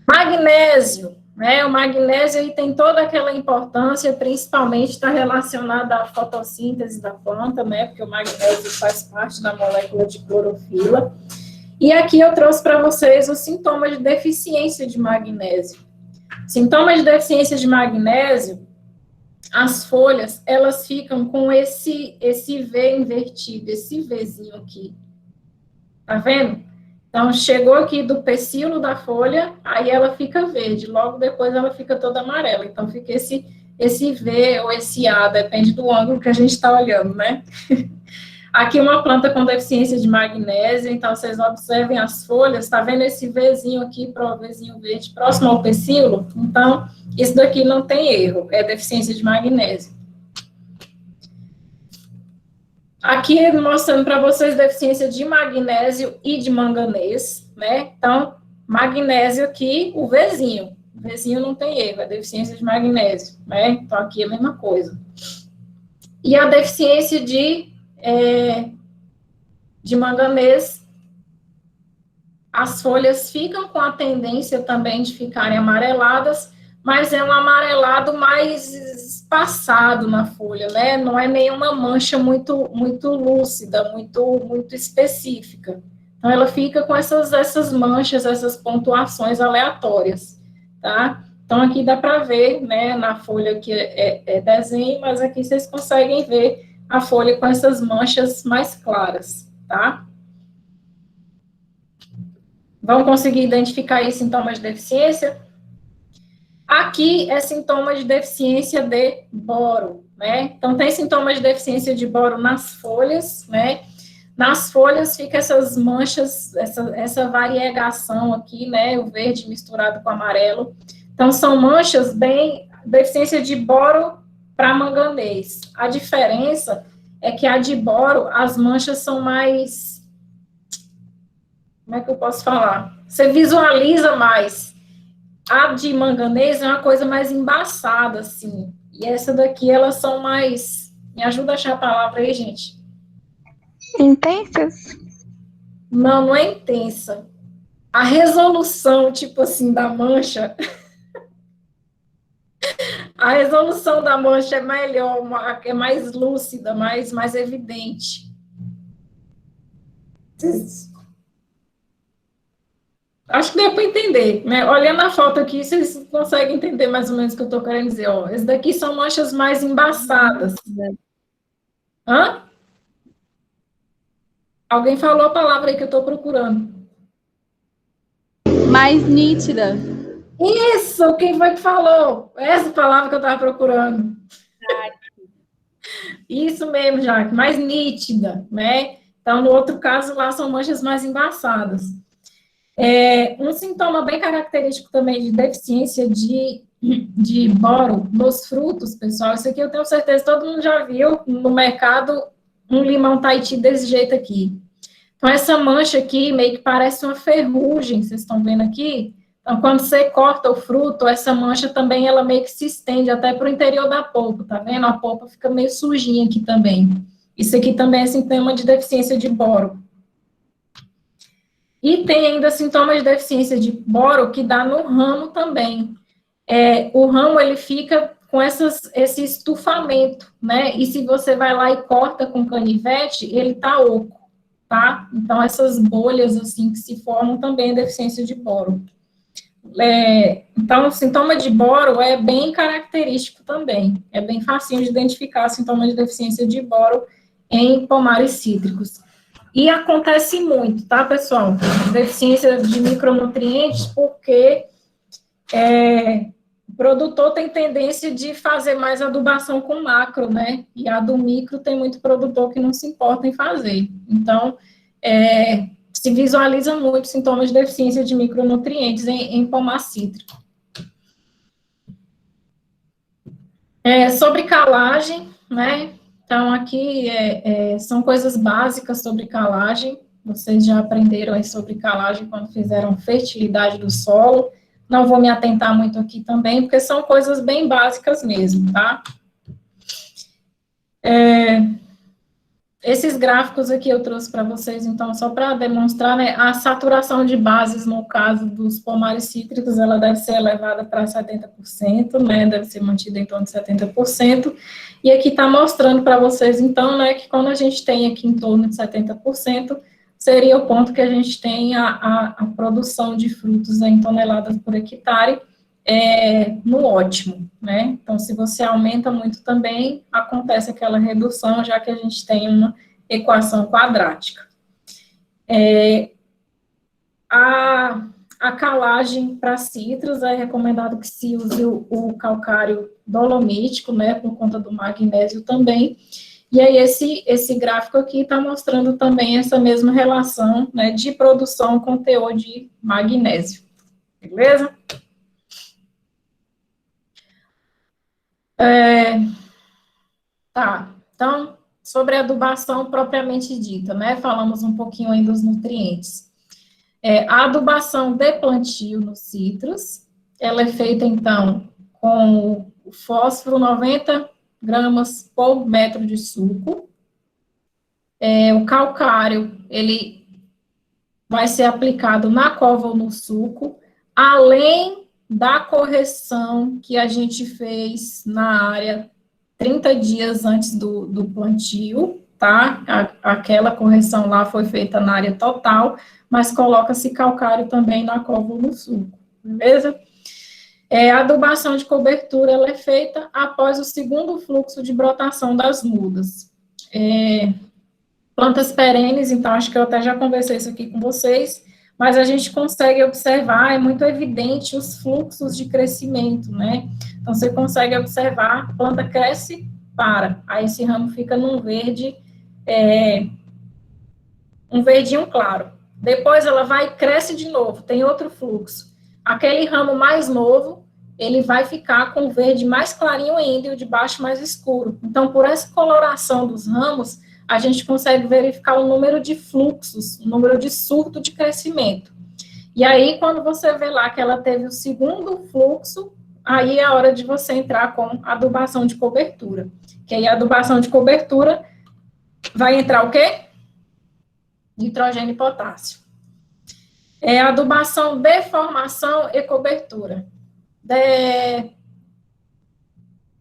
Magnésio, né? O magnésio aí tem toda aquela importância, principalmente está relacionada à fotossíntese da planta, né? Porque o magnésio faz parte da molécula de clorofila. E aqui eu trouxe para vocês os sintomas de deficiência de magnésio. Sintomas de deficiência de magnésio, as folhas, elas ficam com esse V invertido, esse Vzinho aqui. Tá vendo? Então, chegou aqui do pecíolo da folha, aí ela fica verde, logo depois ela fica toda amarela. Então, fica esse V ou esse A, depende do ângulo que a gente está olhando, né? Aqui uma planta com deficiência de magnésio, então vocês observem as folhas, tá vendo esse Vzinho aqui, Vzinho verde, próximo ao pecíolo? Então, isso daqui não tem erro, é deficiência de magnésio. Aqui mostrando para vocês deficiência de magnésio e de manganês, né? Então, magnésio aqui, o Vzinho não tem erro, é deficiência de magnésio, né? Então, aqui é a mesma coisa. E a deficiência de manganês, as folhas ficam com a tendência também de ficarem amareladas, mas é um amarelado mais espaçado na folha, né? Não é nenhuma mancha muito lúcida, muito específica. Então, ela fica com essas manchas, essas pontuações aleatórias, tá? Então, aqui dá para ver, né, na folha que é desenho, mas aqui vocês conseguem ver a folha com essas manchas mais claras, tá? Vão conseguir identificar aí sintomas de deficiência? Aqui é sintoma de deficiência de boro, né? Então, tem sintomas de deficiência de boro nas folhas, né? Nas folhas fica essas manchas, essa variegação aqui, né? O verde misturado com o amarelo. Então, são manchas bem... Deficiência de boro para manganês. A diferença é que a de boro, as manchas são mais... Como é que eu posso falar? Você visualiza mais. A de manganês é uma coisa mais embaçada, assim. E essa daqui, elas são mais... Me ajuda a achar a palavra aí, gente. Intensas? Não, não é intensa. A resolução, tipo assim, da mancha... A resolução da mancha é melhor, é mais lúcida, mais evidente. Acho que deu para entender, né? Olhando a foto aqui, vocês conseguem entender mais ou menos o que eu estou querendo dizer. Ó, esses daqui são manchas mais embaçadas. Hã? Alguém falou a palavra aí que eu estou procurando. Mais nítida. Isso, quem foi que falou? Essa palavra que eu estava procurando. Isso mesmo, Jaque, mais nítida, né? Então, no outro caso, lá são manchas mais embaçadas. Um sintoma bem característico também de deficiência de boro nos frutos, pessoal, isso aqui eu tenho certeza, todo mundo já viu no mercado um limão Tahiti desse jeito aqui. Então, essa mancha aqui meio que parece uma ferrugem, vocês estão vendo aqui? Então, quando você corta o fruto, essa mancha também, ela meio que se estende até para o interior da polpa, tá vendo? A polpa fica meio sujinha aqui também. Isso aqui também é sintoma de deficiência de boro. E tem ainda sintomas de deficiência de boro que dá no ramo também. O ramo, ele fica com esse estufamento, né? E se você vai lá e corta com canivete, ele tá oco, tá? Então, essas bolhas, assim, que se formam também é deficiência de boro. Então, o sintoma de boro é bem característico também, é bem facinho de identificar sintoma de deficiência de boro em pomares cítricos. E acontece muito, tá, pessoal? Deficiência de micronutrientes, porque o produtor tem tendência de fazer mais adubação com macro, né? E a do micro tem muito produtor que não se importa em fazer. Então, se visualiza muito sintomas de deficiência de micronutrientes em pomar cítrico. Sobre calagem, né? Então, aqui são coisas básicas sobre calagem. Vocês já aprenderam aí sobre calagem quando fizeram fertilidade do solo. Não vou me atentar muito aqui também, porque são coisas bem básicas mesmo, tá? Esses gráficos aqui eu trouxe para vocês, então, só para demonstrar, né, a saturação de bases, no caso dos pomares cítricos, ela deve ser elevada para 70%, né, deve ser mantida em torno de 70%, e aqui está mostrando para vocês, então, né, que quando a gente tem aqui em torno de 70%, seria o ponto que a gente tem a produção de frutos em toneladas por hectare, no ótimo, né? Então, se você aumenta muito também, acontece aquela redução, já que a gente tem uma equação quadrática. A calagem para citros é recomendado que se use o calcário dolomítico, né, por conta do magnésio também. E aí, esse gráfico aqui está mostrando também essa mesma relação, né, de produção com teor de magnésio. Beleza? Tá, então, sobre a adubação propriamente dita, né, falamos um pouquinho aí dos nutrientes. A adubação de plantio nos citros, ela é feita, então, com o fósforo 90 gramas por metro de suco. O calcário, ele vai ser aplicado na cova ou no suco, além da correção que a gente fez na área 30 dias antes do plantio, tá? Aquela correção lá foi feita na área total, mas coloca-se calcário também na cova ou no suco, beleza? A adubação de cobertura, ela é feita após o segundo fluxo de brotação das mudas. Plantas perenes, então, acho que eu até já conversei isso aqui com vocês, mas a gente consegue observar, é muito evidente os fluxos de crescimento, né? Então, você consegue observar, a planta cresce, aí esse ramo fica num verde, um verdinho claro. Depois ela vai e cresce de novo, tem outro fluxo. Aquele ramo mais novo, ele vai ficar com o verde mais clarinho ainda e o de baixo mais escuro. Então, por essa coloração dos ramos, a gente consegue verificar o número de fluxos, o número de surto de crescimento. E aí, quando você vê lá que ela teve o segundo fluxo, aí é a hora de você entrar com adubação de cobertura. Que aí a adubação de cobertura vai entrar o quê? Nitrogênio e potássio. Adubação de formação e cobertura.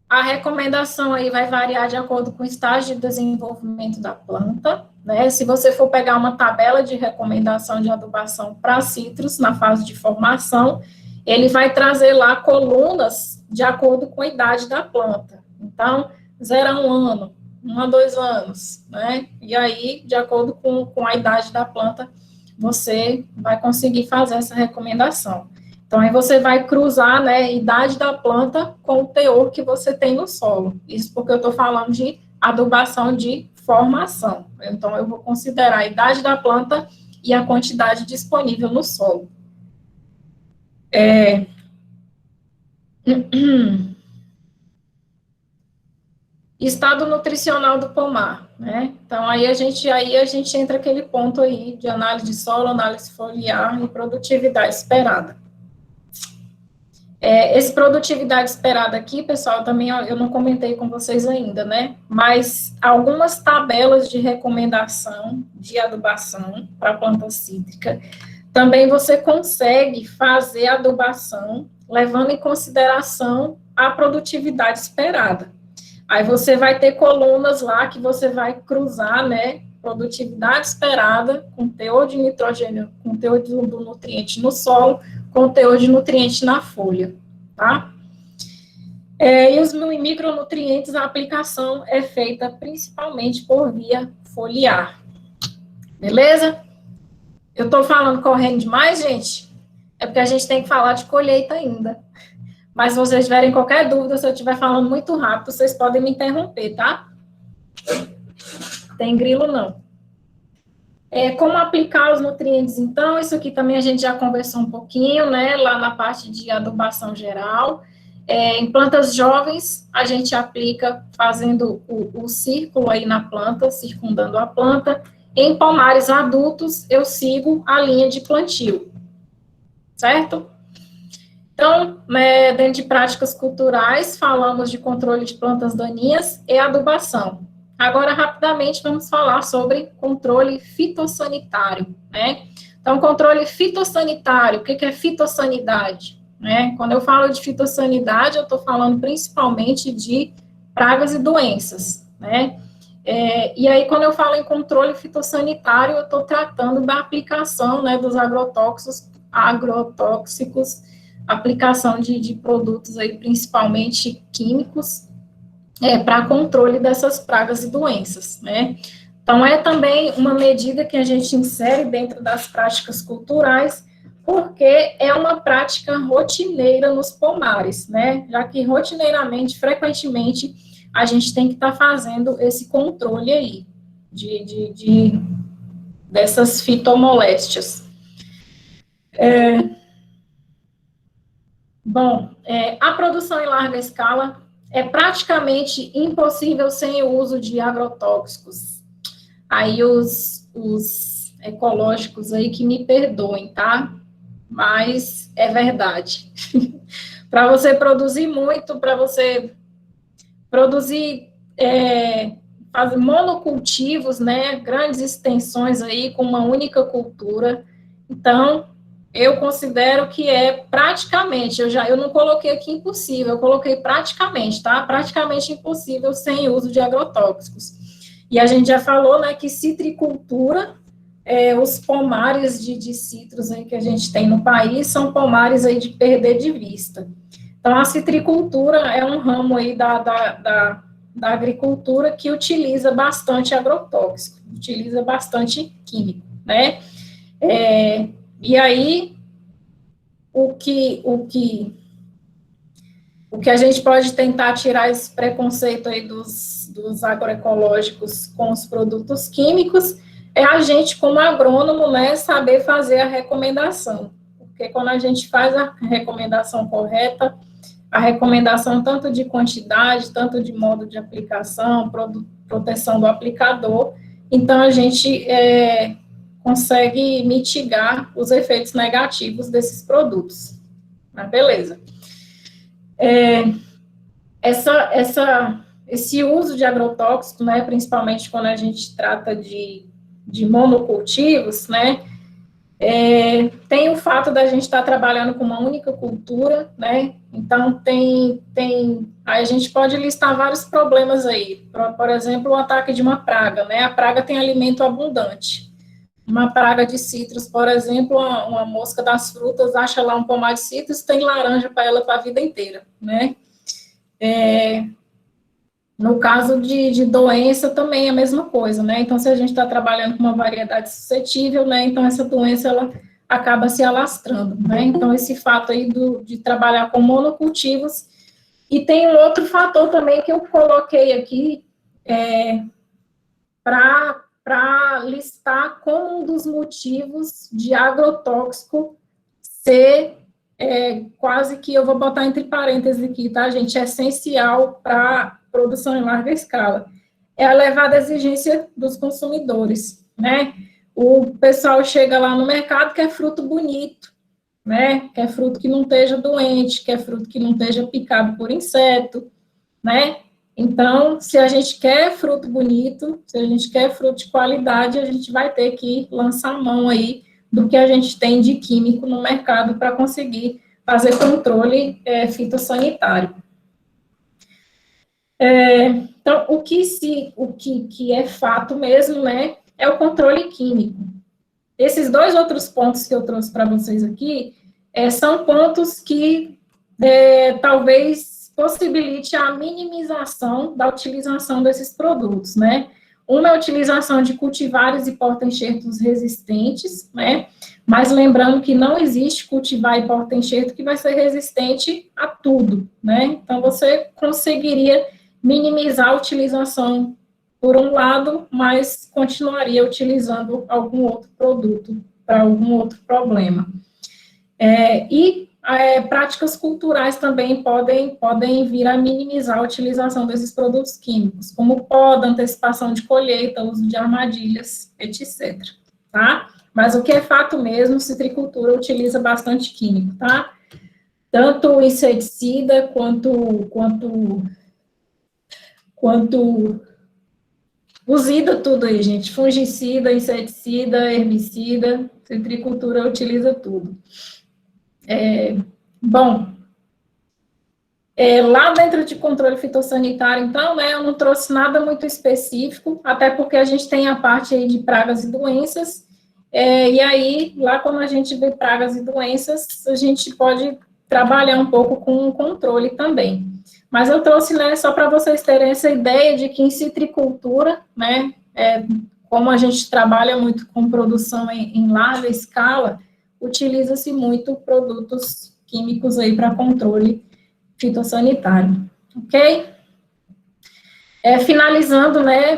A recomendação aí vai variar de acordo com o estágio de desenvolvimento da planta, né? Se você for pegar uma tabela de recomendação de adubação para citros na fase de formação, ele vai trazer lá colunas de acordo com a idade da planta. Então, 0 a 1 ano, 1 a 2 anos, né? E aí, de acordo com a idade da planta, você vai conseguir fazer essa recomendação. Então, aí você vai cruzar, né, a idade da planta com o teor que você tem no solo. Isso porque eu estou falando de adubação de formação. Então, eu vou considerar a idade da planta e a quantidade disponível no solo. Estado nutricional do pomar, né? Então, aí a gente entra aquele ponto aí de análise de solo, análise foliar e produtividade esperada. Esse produtividade esperada aqui, pessoal, também eu não comentei com vocês ainda, né? Mas algumas tabelas de recomendação de adubação para planta cítrica, também você consegue fazer adubação levando em consideração a produtividade esperada. Aí você vai ter colunas lá que você vai cruzar, né, produtividade esperada com teor de nitrogênio, com teor do nutriente no solo, com teor de nutriente na folha, tá? E os micronutrientes, a aplicação é feita principalmente por via foliar. Beleza? Eu tô falando correndo demais, gente? É porque a gente tem que falar de colheita ainda. Mas se vocês tiverem qualquer dúvida, se eu estiver falando muito rápido, vocês podem me interromper, tá? Tem grilo, não. Como aplicar os nutrientes, então, isso aqui também a gente já conversou um pouquinho, né, lá na parte de adubação geral. Em plantas jovens, a gente aplica fazendo o círculo aí na planta, circundando a planta. Em pomares adultos, eu sigo a linha de plantio, certo? Então, dentro de práticas culturais, falamos de controle de plantas daninhas e adubação. Agora, rapidamente, vamos falar sobre controle fitossanitário, né? Então, controle fitossanitário, o que é fitossanidade? Né? Quando eu falo de fitossanidade, eu estou falando principalmente de pragas e doenças, né? E aí, quando eu falo em controle fitossanitário, eu estou tratando da aplicação, né, dos agrotóxicos, aplicação de produtos aí, principalmente químicos, para controle dessas pragas e doenças, né? Então, é também uma medida que a gente insere dentro das práticas culturais, porque é uma prática rotineira nos pomares, né? Já que rotineiramente, frequentemente, a gente tem que estar fazendo esse controle aí, dessas fitomoléstias. A produção em larga escala é praticamente impossível sem o uso de agrotóxicos. Aí os ecológicos aí que me perdoem, tá? Mas é verdade. Para você produzir muito, para você produzir, fazer monocultivos, né? Grandes extensões aí com uma única cultura. Então, eu considero que é praticamente, eu não coloquei aqui impossível, eu coloquei praticamente, tá? Praticamente impossível sem uso de agrotóxicos. E a gente já falou, né, que citricultura, os pomares de citros aí que a gente tem no país, são pomares aí de perder de vista. Então, a citricultura é um ramo aí da agricultura que utiliza bastante agrotóxico, utiliza bastante químico, né? E aí, o que a gente pode tentar tirar esse preconceito aí dos agroecológicos com os produtos químicos é a gente, como agrônomo, né, saber fazer a recomendação. Porque quando a gente faz a recomendação correta, a recomendação tanto de quantidade, tanto de modo de aplicação, proteção do aplicador, então a gente consegue mitigar os efeitos negativos desses produtos. Mas beleza. Esse uso de agrotóxico, né, principalmente quando a gente trata de monocultivos, né, tem o fato da gente estar trabalhando com uma única cultura, né, então aí a gente pode listar vários problemas aí, por exemplo, o ataque de uma praga, né, a praga tem alimento abundante. Uma praga de citros, por exemplo, uma mosca das frutas acha lá um pomar de citros, tem laranja para ela para a vida inteira, né? No caso de doença, também é a mesma coisa, né? Então, se a gente está trabalhando com uma variedade suscetível, né? Então, essa doença, ela acaba se alastrando, né? Então, esse fato aí de trabalhar com monocultivos. E tem um outro fator também que eu coloquei aqui, para listar como um dos motivos de agrotóxico ser quase que, eu vou botar entre parênteses aqui, tá, gente, essencial para produção em larga escala, é a elevada exigência dos consumidores, né? O pessoal chega lá no mercado, quer fruto bonito, né? Quer fruto que não esteja doente, quer fruto que não esteja picado por inseto, né? Então, se a gente quer fruto bonito, se a gente quer fruto de qualidade, a gente vai ter que lançar a mão aí do que a gente tem de químico no mercado para conseguir fazer controle fitossanitário. Então, o que é fato mesmo, né, é o controle químico. Esses dois outros pontos que eu trouxe para vocês aqui, são pontos que talvez possibilite a minimização da utilização desses produtos, né? Uma é a utilização de cultivares e porta-enxertos resistentes, né? Mas lembrando que não existe cultivar e porta-enxerto que vai ser resistente a tudo, né? Então, você conseguiria minimizar a utilização por um lado, mas continuaria utilizando algum outro produto para algum outro problema. Práticas culturais também podem vir a minimizar a utilização desses produtos químicos, como poda, antecipação de colheita, uso de armadilhas, etc. Tá? Mas o que é fato mesmo, citricultura utiliza bastante químico, tá? Tanto inseticida quanto usida tudo aí, gente. Fungicida, inseticida, herbicida, citricultura utiliza tudo. Lá dentro de controle fitossanitário, então, né, eu não trouxe nada muito específico, até porque a gente tem a parte aí de pragas e doenças, e aí, lá quando a gente vê pragas e doenças, a gente pode trabalhar um pouco com o controle também. Mas eu trouxe, né, só para vocês terem essa ideia de que em citricultura, né, como a gente trabalha muito com produção em larga escala, utiliza-se muito produtos químicos aí para controle fitossanitário, ok? Finalizando, né,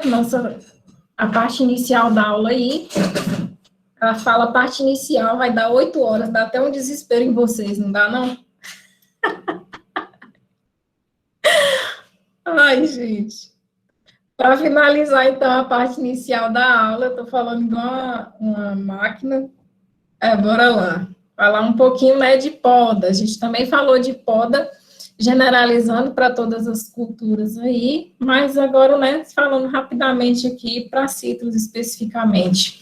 a parte inicial da aula aí, ela fala a parte inicial, vai dar 8 horas, dá até um desespero em vocês, não dá, não? Ai, gente. Para finalizar, então, a parte inicial da aula, eu estou falando de uma máquina. Bora lá. Falar um pouquinho, né, de poda. A gente também falou de poda, generalizando para todas as culturas aí, mas agora, né, falando rapidamente aqui para citros especificamente.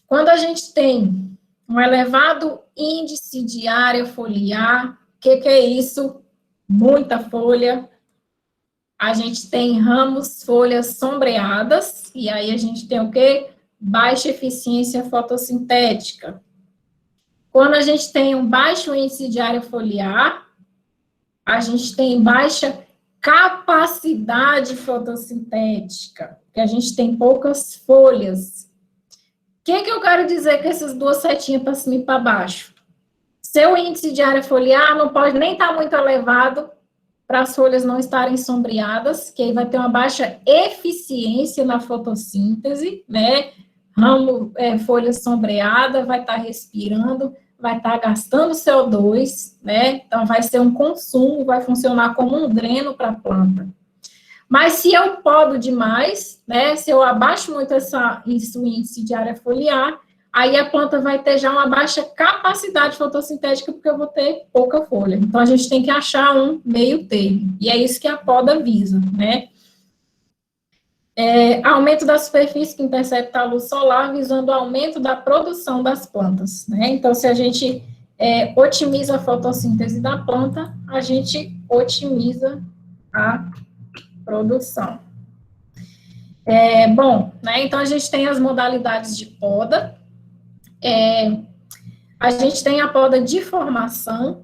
Quando a gente tem um elevado índice de área foliar, o que é isso? Muita folha. A gente tem ramos, folhas sombreadas, e aí a gente tem o quê? Baixa eficiência fotossintética. Quando a gente tem um baixo índice de área foliar, a gente tem baixa capacidade fotossintética, porque a gente tem poucas folhas. O que eu quero dizer com essas duas setinhas para cima e para baixo? Seu índice de área foliar não pode nem estar muito elevado para as folhas não estarem sombreadas, que aí vai ter uma baixa eficiência na fotossíntese, né? Folha sombreada, vai estar respirando, vai estar gastando CO2, né? Então, vai ser um consumo, vai funcionar como um dreno para a planta. Mas se eu podo demais, né? Se eu abaixo muito o índice de área foliar, aí a planta vai ter já uma baixa capacidade fotossintética, porque eu vou ter pouca folha. Então, a gente tem que achar um meio termo. E é isso que a poda visa, né? Aumento da superfície que intercepta a luz solar, visando o aumento da produção das plantas, né? Então, se a gente otimiza a fotossíntese da planta, a gente otimiza a produção. Né? Então, a gente tem as modalidades de poda. A gente tem a poda de formação.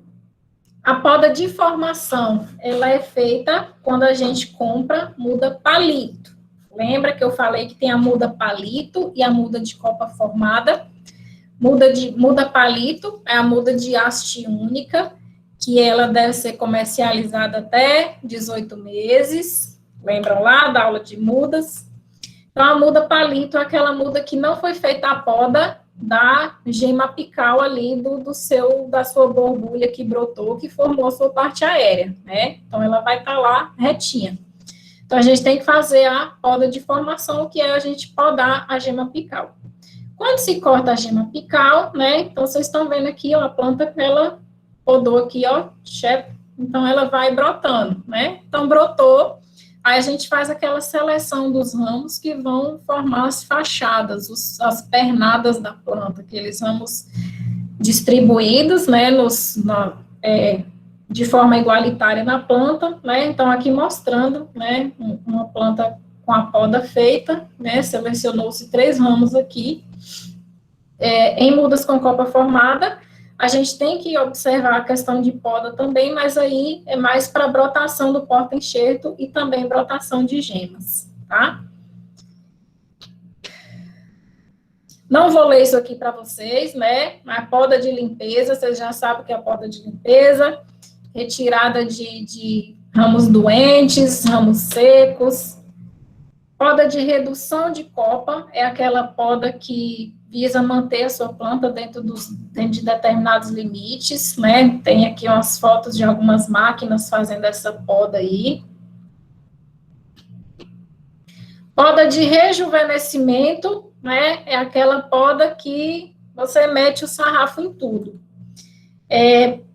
A poda de formação, ela é feita quando a gente compra muda palito. Lembra que eu falei que tem a muda palito e a muda de copa formada? Muda palito é a muda de haste única, que ela deve ser comercializada até 18 meses. Lembram lá da aula de mudas? Então, a muda palito é aquela muda que não foi feita a poda da gema apical ali da sua borbulha que brotou, que formou a sua parte aérea, né? Então, ela vai estar lá retinha. Então, a gente tem que fazer a poda de formação, que é a gente podar a gema apical. Quando se corta a gema apical, né? Então, vocês estão vendo aqui, ó, a planta, ela podou aqui, ó, então ela vai brotando, né? Então, brotou. Aí a gente faz aquela seleção dos ramos que vão formar as fachadas, as pernadas da planta, aqueles ramos distribuídos, né, de forma igualitária na planta, né? Então, aqui mostrando, né, uma planta com a poda feita, né, selecionou-se 3 ramos aqui, Em mudas com copa formada, a gente tem que observar a questão de poda também, mas aí é mais para brotação do porta-enxerto e também brotação de gemas, tá? Não vou ler isso aqui para vocês, né? A poda de limpeza, vocês já sabem o que é a poda de limpeza, retirada de ramos doentes, ramos secos. Poda de redução de copa é aquela poda que visa manter a sua planta dentro de determinados limites, né? Tem aqui umas fotos de algumas máquinas fazendo essa poda aí. Poda de rejuvenescimento, né? É aquela poda que você mete o sarrafo em tudo.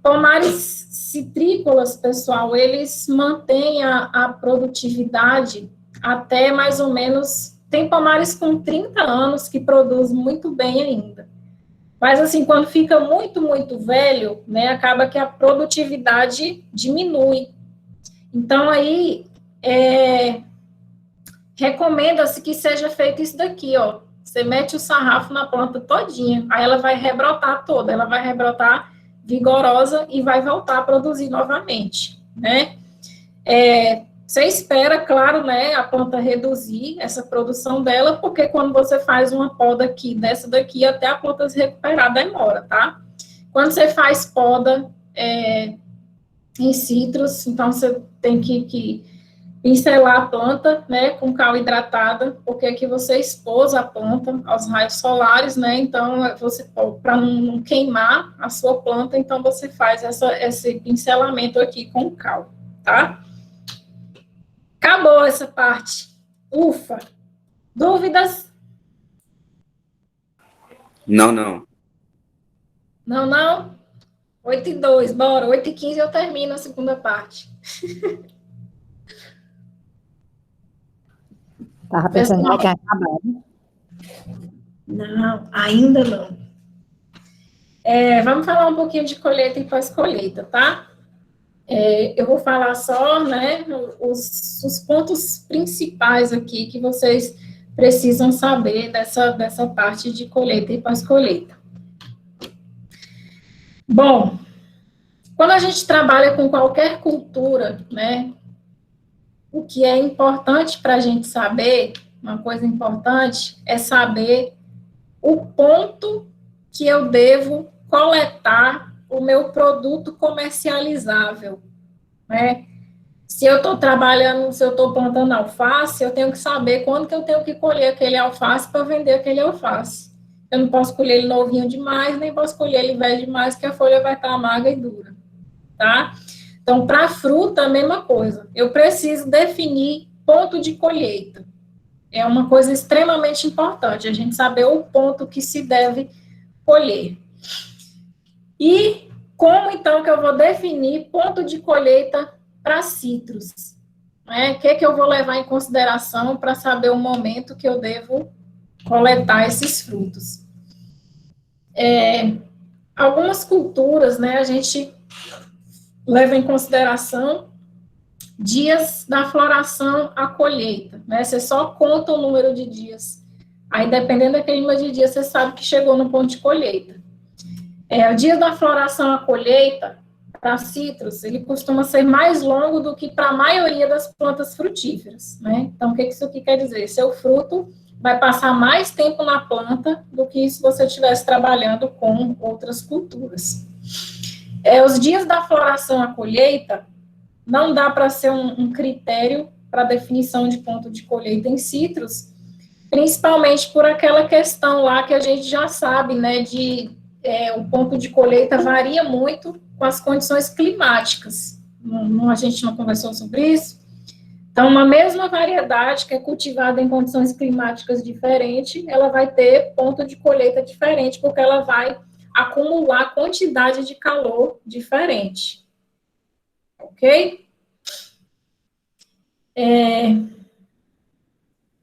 Pomares citrícolas, pessoal, eles mantêm a produtividade até mais ou menos, tem pomares com 30 anos que produzem muito bem ainda. Mas, assim, quando fica muito, muito velho, né, acaba que a produtividade diminui. Então, aí, recomenda-se que seja feito isso daqui, ó. Você mete o sarrafo na planta todinha, aí ela vai rebrotar toda, ela vai rebrotar vigorosa e vai voltar a produzir novamente, né? Você espera, claro, né, a planta reduzir essa produção dela, porque quando você faz uma poda aqui, dessa daqui, até a planta se recuperar, demora, tá? Quando você faz poda em citros, então você tem que pincelar a planta, né, com cal hidratada, porque aqui você expôs a planta aos raios solares, né, então você, para não queimar a sua planta, então você faz esse pincelamento aqui com cal, tá? Acabou essa parte. Ufa. Dúvidas? Não, não. Não, não? 8:02, bora. 8:15 eu termino a segunda parte. Estava pensando que já tinha acabado. Não, ainda não. Vamos falar um pouquinho de colheita e pós-colheita, tá? Eu vou falar só, né, os pontos principais aqui que vocês precisam saber dessa parte de colheita e pós-colheita. Bom, quando a gente trabalha com qualquer cultura, né, o que é importante para a gente saber, uma coisa importante, é saber o ponto que eu devo coletar o meu produto comercializável, né? Se eu estou trabalhando, se eu estou plantando alface, eu tenho que saber quando que eu tenho que colher aquele alface para vender aquele alface. Eu não posso colher ele novinho demais, nem posso colher ele velho demais, que a folha vai estar amarga e dura, tá? Então, para fruta, a mesma coisa. Eu preciso definir ponto de colheita. É uma coisa extremamente importante, a gente saber o ponto que se deve colher. E como, então, que eu vou definir ponto de colheita para citros? Né? O que eu vou levar em consideração para saber o momento que eu devo coletar esses frutos? Algumas culturas, né, a gente leva em consideração dias da floração à colheita, né? Você só conta o número de dias. Aí, dependendo daquele número de dias, você sabe que chegou no ponto de colheita. O dia da floração à colheita, para citros, ele costuma ser mais longo do que para a maioria das plantas frutíferas, né? Então, o que isso aqui quer dizer? Seu fruto vai passar mais tempo na planta do que se você estivesse trabalhando com outras culturas. Os dias da floração à colheita não dá para ser um critério para definição de ponto de colheita em citros, principalmente por aquela questão lá que a gente já sabe, né, o ponto de colheita varia muito com as condições climáticas. A gente não conversou sobre isso? Então, uma mesma variedade que é cultivada em condições climáticas diferentes, ela vai ter ponto de colheita diferente, porque ela vai acumular quantidade de calor diferente. Ok?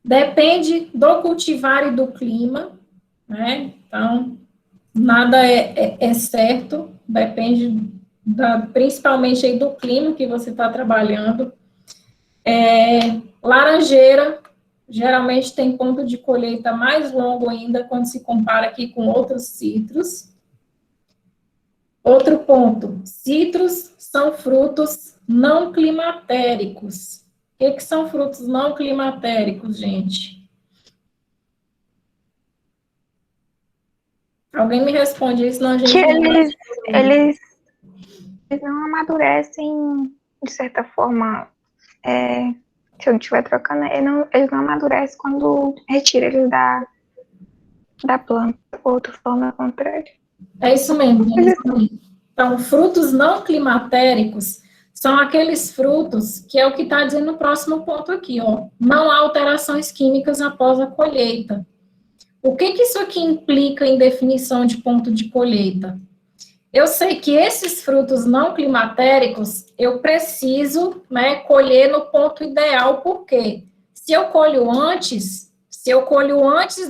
Depende do cultivar e do clima, né? Então, nada é certo, depende principalmente aí do clima que você está trabalhando. Laranjeira, geralmente tem ponto de colheita mais longo ainda quando se compara aqui com outros citros. Outro ponto, citros são frutos não climatéricos. O que são frutos não climatéricos, gente? Alguém me responde isso, senão a gente... Que eles não amadurecem, de certa forma, se eu estiver trocando, eles não amadurecem quando retira eles da planta, ou tu falando ao contrário. É isso mesmo. Então, frutos não climatéricos são aqueles frutos, que é o que está dizendo no próximo ponto aqui, ó. Não há alterações químicas após a colheita. O que isso aqui implica em definição de ponto de colheita? Eu sei que esses frutos não climatéricos, eu preciso, né, colher no ponto ideal, porque se eu colho antes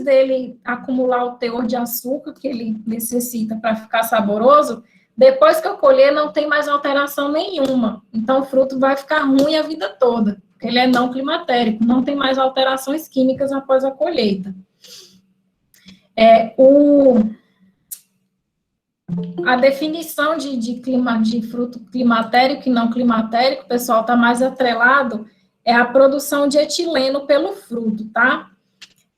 dele acumular o teor de açúcar que ele necessita para ficar saboroso, depois que eu colher não tem mais alteração nenhuma. Então o fruto vai ficar ruim a vida toda, porque ele é não climatérico, não tem mais alterações químicas após a colheita. A definição de fruto climatérico e não climatérico, pessoal, está mais atrelado, é a produção de etileno pelo fruto, tá?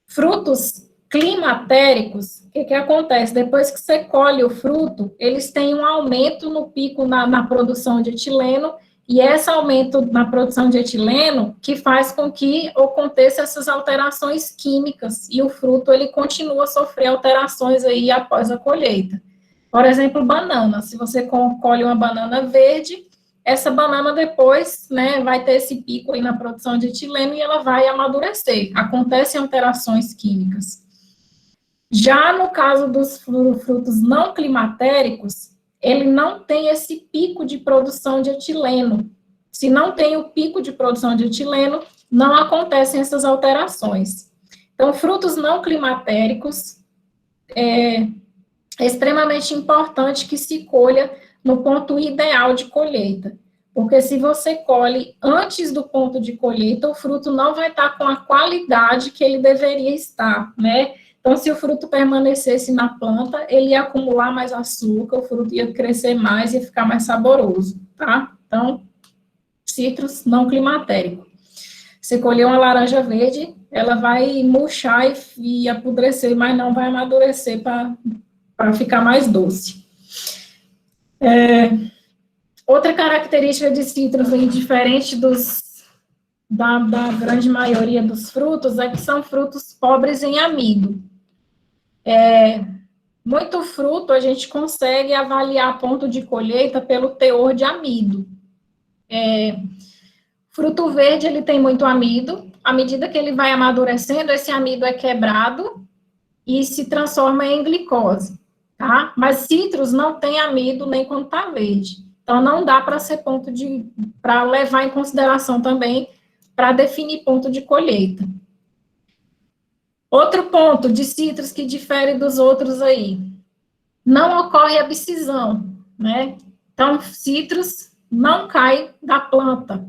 Frutos climatéricos, o que acontece? Depois que você colhe o fruto, eles têm um aumento no pico na produção de etileno, e esse aumento na produção de etileno que faz com que aconteça essas alterações químicas, e o fruto, ele continua a sofrer alterações aí após a colheita. Por exemplo, banana. Se você colhe uma banana verde, essa banana depois, né, vai ter esse pico aí na produção de etileno e ela vai amadurecer. Acontecem alterações químicas. Já no caso dos frutos não climatéricos, ele não tem esse pico de produção de etileno. Se não tem o pico de produção de etileno, não acontecem essas alterações. Então, frutos não climatéricos é extremamente importante que se colha no ponto ideal de colheita, porque se você colhe antes do ponto de colheita, o fruto não vai estar com a qualidade que ele deveria estar, né? Então, se o fruto permanecesse na planta, ele ia acumular mais açúcar, o fruto ia crescer mais e ia ficar mais saboroso, tá? Então, citros não climatérico. Você colheu uma laranja verde, ela vai murchar e apodrecer, mas não vai amadurecer para ficar mais doce. Outra característica de citros, diferente da grande maioria dos frutos, é que são frutos pobres em amido. Muito fruto a gente consegue avaliar ponto de colheita pelo teor de amido. Fruto verde, ele tem muito amido. À medida que ele vai amadurecendo, esse amido é quebrado e se transforma em glicose. Tá? Mas citros não tem amido nem quando está verde. Então, não dá para ser para levar em consideração também para definir ponto de colheita. Outro ponto de citros que difere dos outros aí. Não ocorre abscisão, né? Então, citros não cai da planta.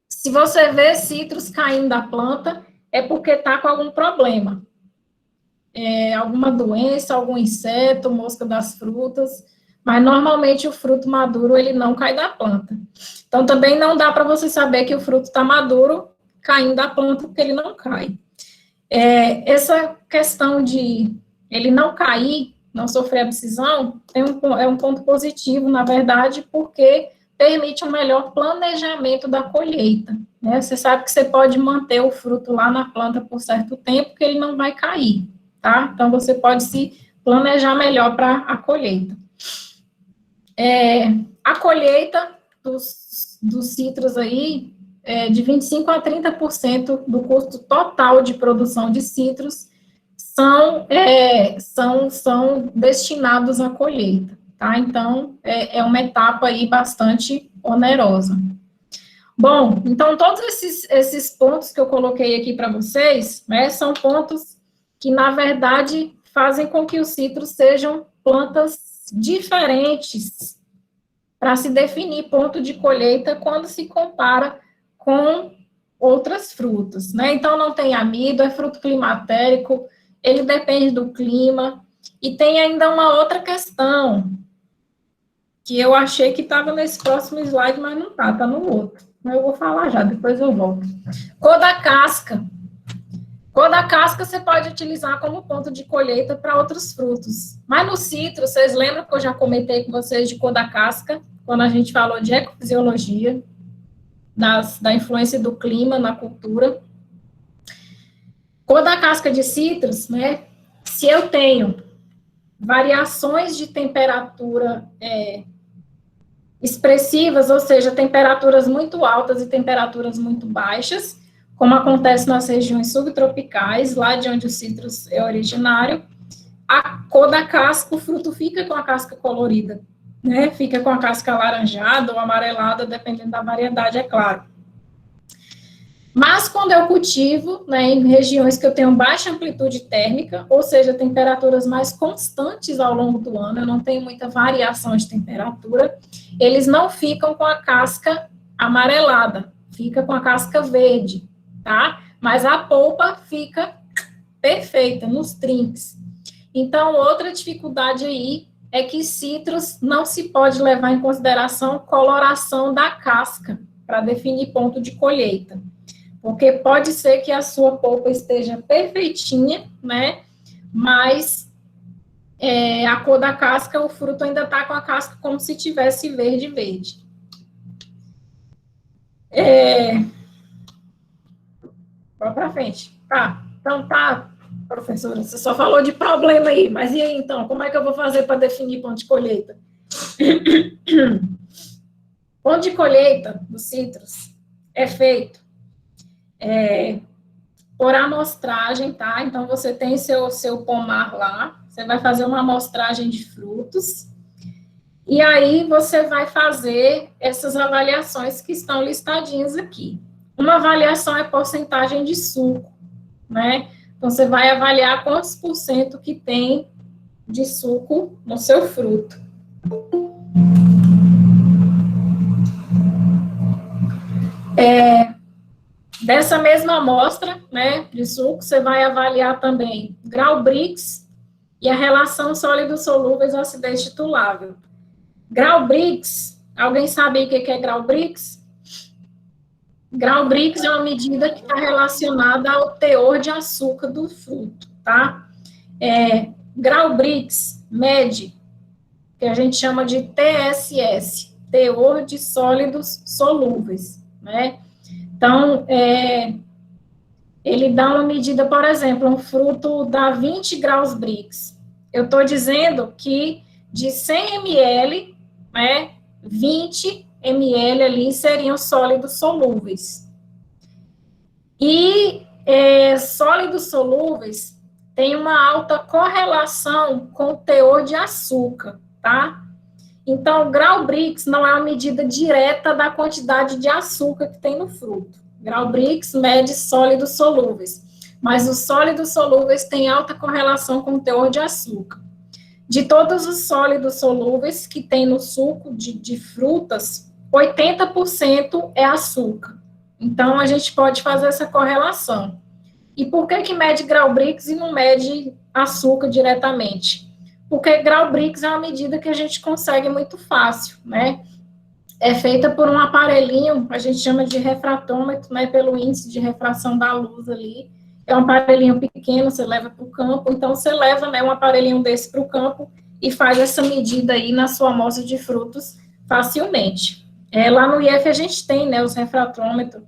Se você vê citros caindo da planta, é porque está com algum problema. Alguma doença, algum inseto, mosca das frutas, mas normalmente o fruto maduro, ele não cai da planta. Então, também não dá para você saber que o fruto está maduro caindo da planta, porque ele não cai. Essa questão de ele não cair, não sofrer abscisão, é um ponto positivo, na verdade, porque permite um melhor planejamento da colheita, né? Você sabe que você pode manter o fruto lá na planta por certo tempo, que ele não vai cair. Tá? Então, você pode se planejar melhor para a colheita. A colheita dos citros aí, de 25% a 30% do custo total de produção de citros são destinados à colheita, tá? Então, é uma etapa aí bastante onerosa. Bom, então, todos esses pontos que eu coloquei aqui para vocês, né, são pontos que, na verdade, fazem com que os citros sejam plantas diferentes para se definir ponto de colheita quando se compara com outras frutas, né? Então, não tem amido, é fruto climatérico, ele depende do clima. E tem ainda uma outra questão, que eu achei que estava nesse próximo slide, mas não está, está no outro. Eu vou falar já, depois eu volto. Cor da casca. Cor da casca você pode utilizar como ponto de colheita para outros frutos. Mas no citro, vocês lembram que eu já comentei com vocês de cor da casca, quando a gente falou de ecofisiologia, da influência do clima na cultura. Cor da casca de citros, né? Se eu tenho variações de temperatura expressivas, ou seja, temperaturas muito altas e temperaturas muito baixas, como acontece nas regiões subtropicais, lá de onde o citrus é originário, a cor da casca, o fruto fica com a casca colorida, né? Fica com a casca alaranjada ou amarelada, dependendo da variedade, é claro. Mas quando eu cultivo, né, em regiões que eu tenho baixa amplitude térmica, ou seja, temperaturas mais constantes ao longo do ano, eu não tenho muita variação de temperatura, eles não ficam com a casca amarelada, fica com a casca verde, tá? Mas a polpa fica perfeita nos trinques. Então, outra dificuldade aí é que citros não se pode levar em consideração coloração da casca para definir ponto de colheita. Porque pode ser que a sua polpa esteja perfeitinha, né? Mas a cor da casca, o fruto ainda está com a casca como se tivesse verde. Vamos para frente. Tá, então tá, professora, você só falou de problema aí, mas e aí então, como é que eu vou fazer para definir ponto de colheita? Ponto de colheita dos citros é feito por amostragem, tá? Então, você tem seu pomar lá, você vai fazer uma amostragem de frutos, e aí você vai fazer essas avaliações que estão listadinhas aqui. Uma avaliação é porcentagem de suco, né? Então, você vai avaliar quantos por cento que tem de suco no seu fruto. Dessa mesma amostra, né, de suco, você vai avaliar também grau Brix e a relação sólidos solúveis à acidez titulável. Grau Brix, alguém sabe o que é grau Brix? Grau Brix é uma medida que está relacionada ao teor de açúcar do fruto, tá? Grau Brix mede, que a gente chama de TSS, teor de sólidos solúveis, né? Então, ele dá uma medida, por exemplo, um fruto dá 20 graus Brix. Eu estou dizendo que de 100 ml, né, 20 ml ali seriam sólidos solúveis. E sólidos solúveis têm uma alta correlação com o teor de açúcar, tá? Então, o grau Brix não é uma medida direta da quantidade de açúcar que tem no fruto. Grau Brix mede sólidos solúveis, mas os sólidos solúveis têm alta correlação com o teor de açúcar. De todos os sólidos solúveis que tem no suco de frutas, 80% é açúcar. Então, a gente pode fazer essa correlação. E por que mede grau Brix e não mede açúcar diretamente? Porque grau Brix é uma medida que a gente consegue muito fácil, né? É feita por um aparelhinho, a gente chama de refratômetro, né? Pelo índice de refração da luz ali. É um aparelhinho pequeno, você leva para o campo, então você leva, né, um aparelhinho desse para o campo e faz essa medida aí na sua amostra de frutos facilmente. Lá no IF a gente tem, né, os refratômetros.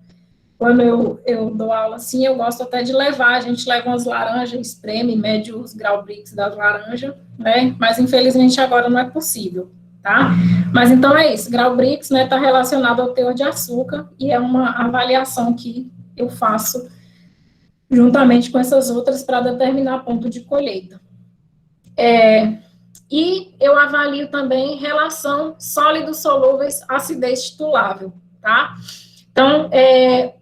Quando eu dou aula assim, eu gosto até de levar, a gente leva umas laranjas, espreme, mede os grau Brix das laranjas, né, mas infelizmente agora não é possível, tá? Mas então é isso, grau Brix, né, tá relacionado ao teor de açúcar e é uma avaliação que eu faço juntamente com essas outras para determinar ponto de colheita. E eu avalio também relação sólidos solúveis acidez titulável, tá? Então, é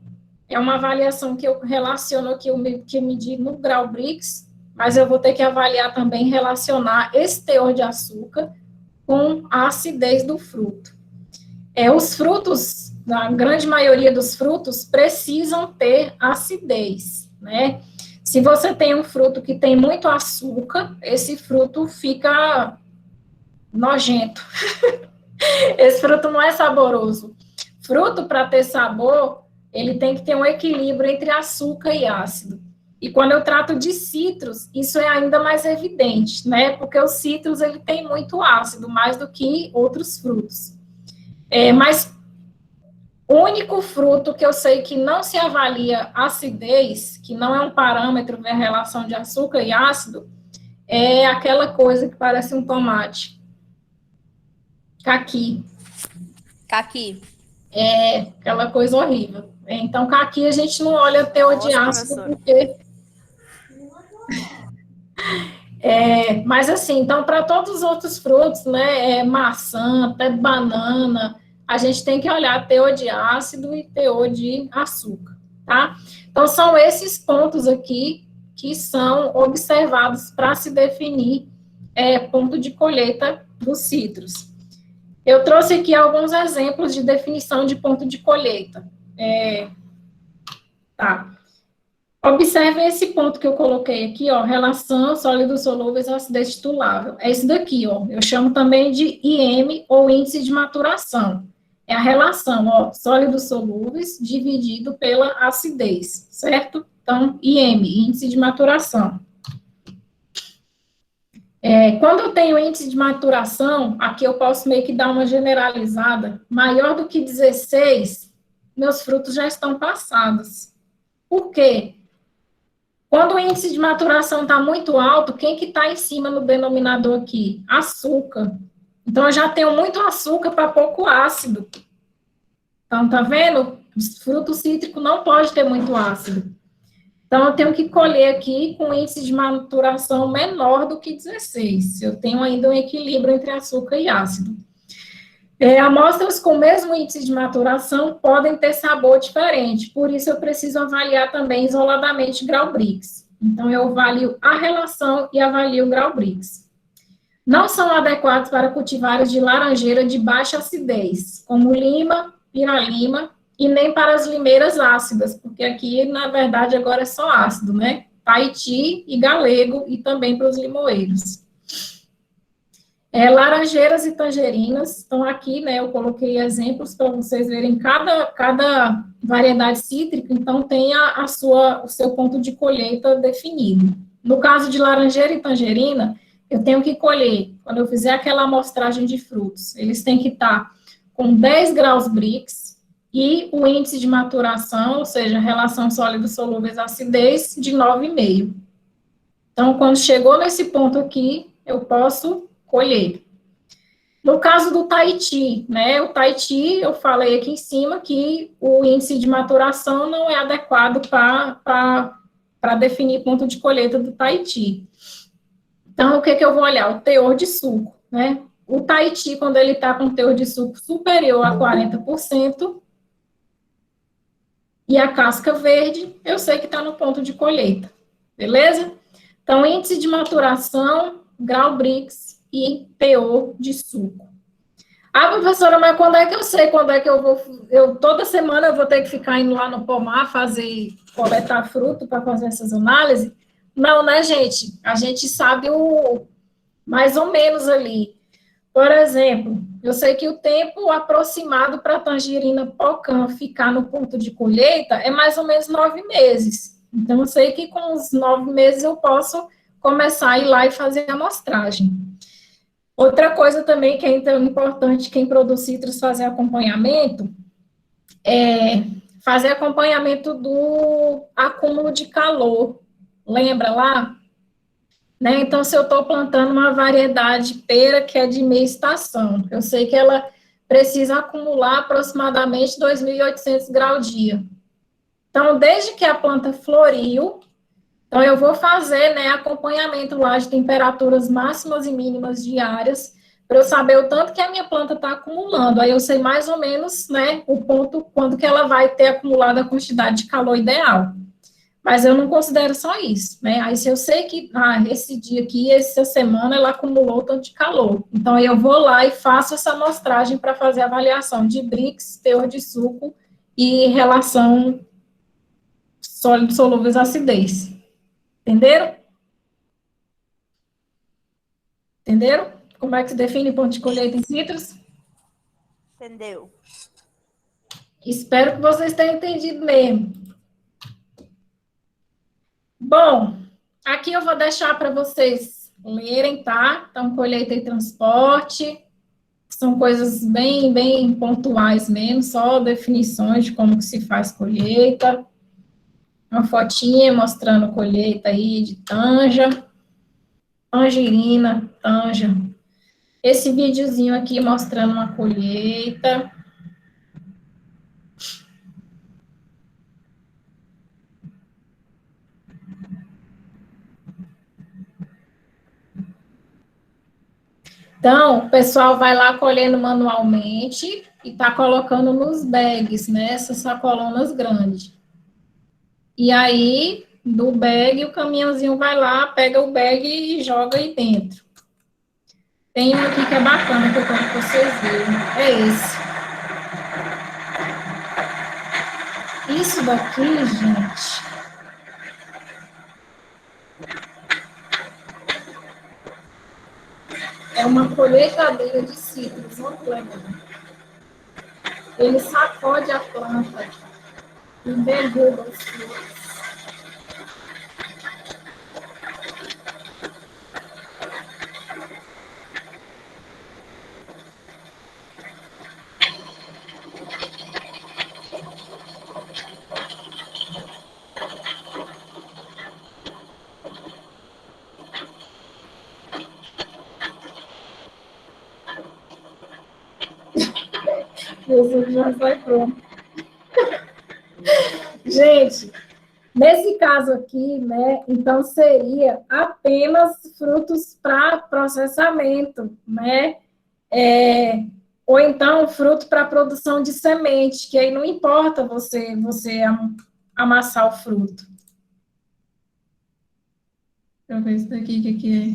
uma avaliação que eu relaciono aqui, que eu medi no grau Brix, mas eu vou ter que avaliar também, relacionar esse teor de açúcar com a acidez do fruto. Os frutos na grande maioria dos frutos, precisam ter acidez, né? Se você tem um fruto que tem muito açúcar, esse fruto fica nojento. Esse fruto não é saboroso. Fruto, para ter sabor, ele tem que ter um equilíbrio entre açúcar e ácido. E quando eu trato de citros, isso é ainda mais evidente, né? Porque o citros, ele tem muito ácido, mais do que outros frutos. Mas o único fruto que eu sei que não se avalia acidez, que não é um parâmetro ver a relação de açúcar e ácido, é aquela coisa que parece um tomate. Caqui. Caqui. É aquela coisa horrível. Então, caqui a gente não olha teor de ácido, porque... mas assim, então, para todos os outros frutos, né, maçã, até banana, a gente tem que olhar teor de ácido e teor de açúcar, tá? Então, são esses pontos aqui que são observados para se definir ponto de colheita dos citros. Eu trouxe aqui alguns exemplos de definição de ponto de colheita. Observe esse ponto que eu coloquei aqui, ó, relação sólidos solúveis à acidez titulável. É esse daqui, ó, eu chamo também de IM, ou índice de maturação. É a relação, ó, sólidos solúveis dividido pela acidez, certo? Então, IM, índice de maturação. Quando eu tenho índice de maturação, aqui eu posso meio que dar uma generalizada, maior do que 16, meus frutos já estão passados. Por quê? Quando o índice de maturação está muito alto, quem que está em cima no denominador aqui? Açúcar. Então, eu já tenho muito açúcar para pouco ácido. Então, tá vendo? O fruto cítrico não pode ter muito ácido. Então, eu tenho que colher aqui com índice de maturação menor do que 16. Eu tenho ainda um equilíbrio entre açúcar e ácido. Amostras com o mesmo índice de maturação podem ter sabor diferente, por isso eu preciso avaliar também isoladamente Grau-Brix. Então, eu avalio a relação e avalio o Grau-Brix. Não são adequados para cultivares de laranjeira de baixa acidez, como lima, piralima, e nem para as limeiras ácidas, porque aqui, na verdade, agora é só ácido, né? Tahiti e galego, e também para os limoeiros. Laranjeiras e tangerinas estão aqui, né? Eu coloquei exemplos para vocês verem cada variedade cítrica, então tem o seu ponto de colheita definido. No caso de laranjeira e tangerina, eu tenho que colher, quando eu fizer aquela amostragem de frutos, eles têm que estar com 10 graus Brix e o índice de maturação, ou seja, relação sólidos solúveis à acidez, de 9,5. Então, quando chegou nesse ponto aqui, eu posso colher. No caso do Tahiti, né, o Tahiti, eu falei aqui em cima que o índice de maturação não é adequado para definir ponto de colheita do Tahiti. Então, o que eu vou olhar? O teor de suco, né? O Tahiti, quando ele está com teor de suco superior a 40%, e a casca verde, eu sei que está no ponto de colheita, beleza? Então, índice de maturação, Grau-Brix e teor de suco. Professora, mas quando é que eu sei quando é que eu vou... toda semana eu vou ter que ficar indo lá no pomar, coletar fruto para fazer essas análises? Não, né, gente? A gente sabe mais ou menos ali. Por exemplo, eu sei que o tempo aproximado para a tangerina pocã ficar no ponto de colheita é mais ou menos 9 meses. Então, eu sei que com os 9 meses eu posso começar a ir lá e fazer a amostragem. Outra coisa também que é importante quem produz citros fazer acompanhamento fazer acompanhamento do acúmulo de calor. Lembra lá? Né? Então, se eu estou plantando uma variedade pera que é de meia estação, eu sei que ela precisa acumular aproximadamente 2.800 graus dia. Então, desde que a planta floriu, então eu vou fazer, né, acompanhamento lá de temperaturas máximas e mínimas diárias, para eu saber o tanto que a minha planta está acumulando. Aí eu sei mais ou menos, né, o ponto, quando que ela vai ter acumulado a quantidade de calor ideal. Mas eu não considero só isso, né? Aí se eu sei que, esse dia aqui, essa semana, ela acumulou tanto de calor. Então, aí eu vou lá e faço essa amostragem para fazer a avaliação de Brix, teor de suco e relação sólidos solúveis à acidez. Entenderam? Entenderam? Como é que se define ponto de colheita em citros? Entendeu? Espero que vocês tenham entendido mesmo. Bom, aqui eu vou deixar para vocês lerem, tá? Então, colheita e transporte, são coisas bem, bem pontuais mesmo, só definições de como que se faz colheita. Uma fotinha mostrando colheita aí de tanja, tangerina, tanja. Esse videozinho aqui mostrando uma colheita. Então, o pessoal vai lá colhendo manualmente e tá colocando nos bags, né? Essas sacolonas grandes. E aí, do bag, o caminhãozinho vai lá, pega o bag e joga aí dentro. Tem um aqui que é bacana, que eu quero que vocês vejam. É esse. Isso daqui, gente, é uma colheitadeira de citros, olha que legal. Ele sacode a planta e derruba os frutos. Jesus já vai pronto. Gente, nesse caso aqui, né, então seria apenas frutos para processamento, né? Ou então fruto para produção de semente, que aí não importa você amassar o fruto. Deixa eu ver isso daqui, o que é.